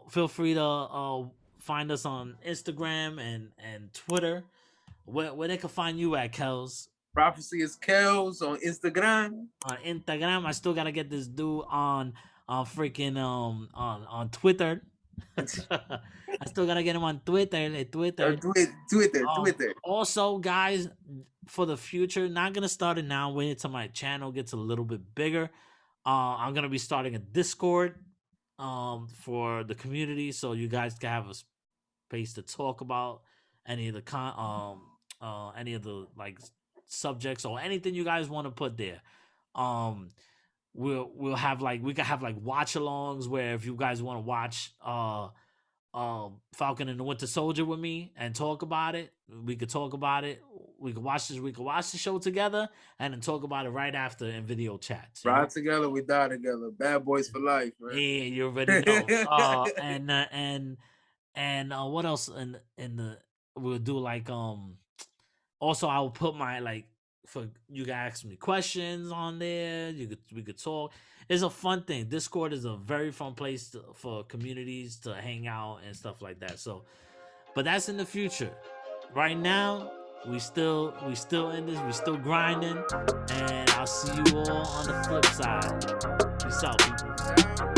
feel free to find us on Instagram and Twitter. Where they can find you at, Kels? Prophecy is Kels on Instagram. On Instagram. I still gotta get this dude on freaking on Twitter. I still gotta get him on Twitter. Twitter. Also, guys, for the future, not gonna start it now. Wait until my channel gets a little bit bigger. I'm gonna be starting a Discord for the community, so you guys can have a space to talk about any of the any of the like subjects or anything you guys want to put there. We'll have like we can have like watch alongs where if you guys want to watch Falcon and the Winter Soldier with me and talk about it, we could talk about it. We could watch the show together and then talk about it right after in video chats. Ride together, we die together. Bad boys for life, man. Yeah, you already know. And what else in the we'll do like also I will put my like for you can ask me questions on there. We could talk. It's a fun thing. Discord is a very fun place for communities to hang out and stuff like that. So, but that's in the future. Right now, we still in this. We still grinding, and I'll see you all on the flip side. Peace out, people.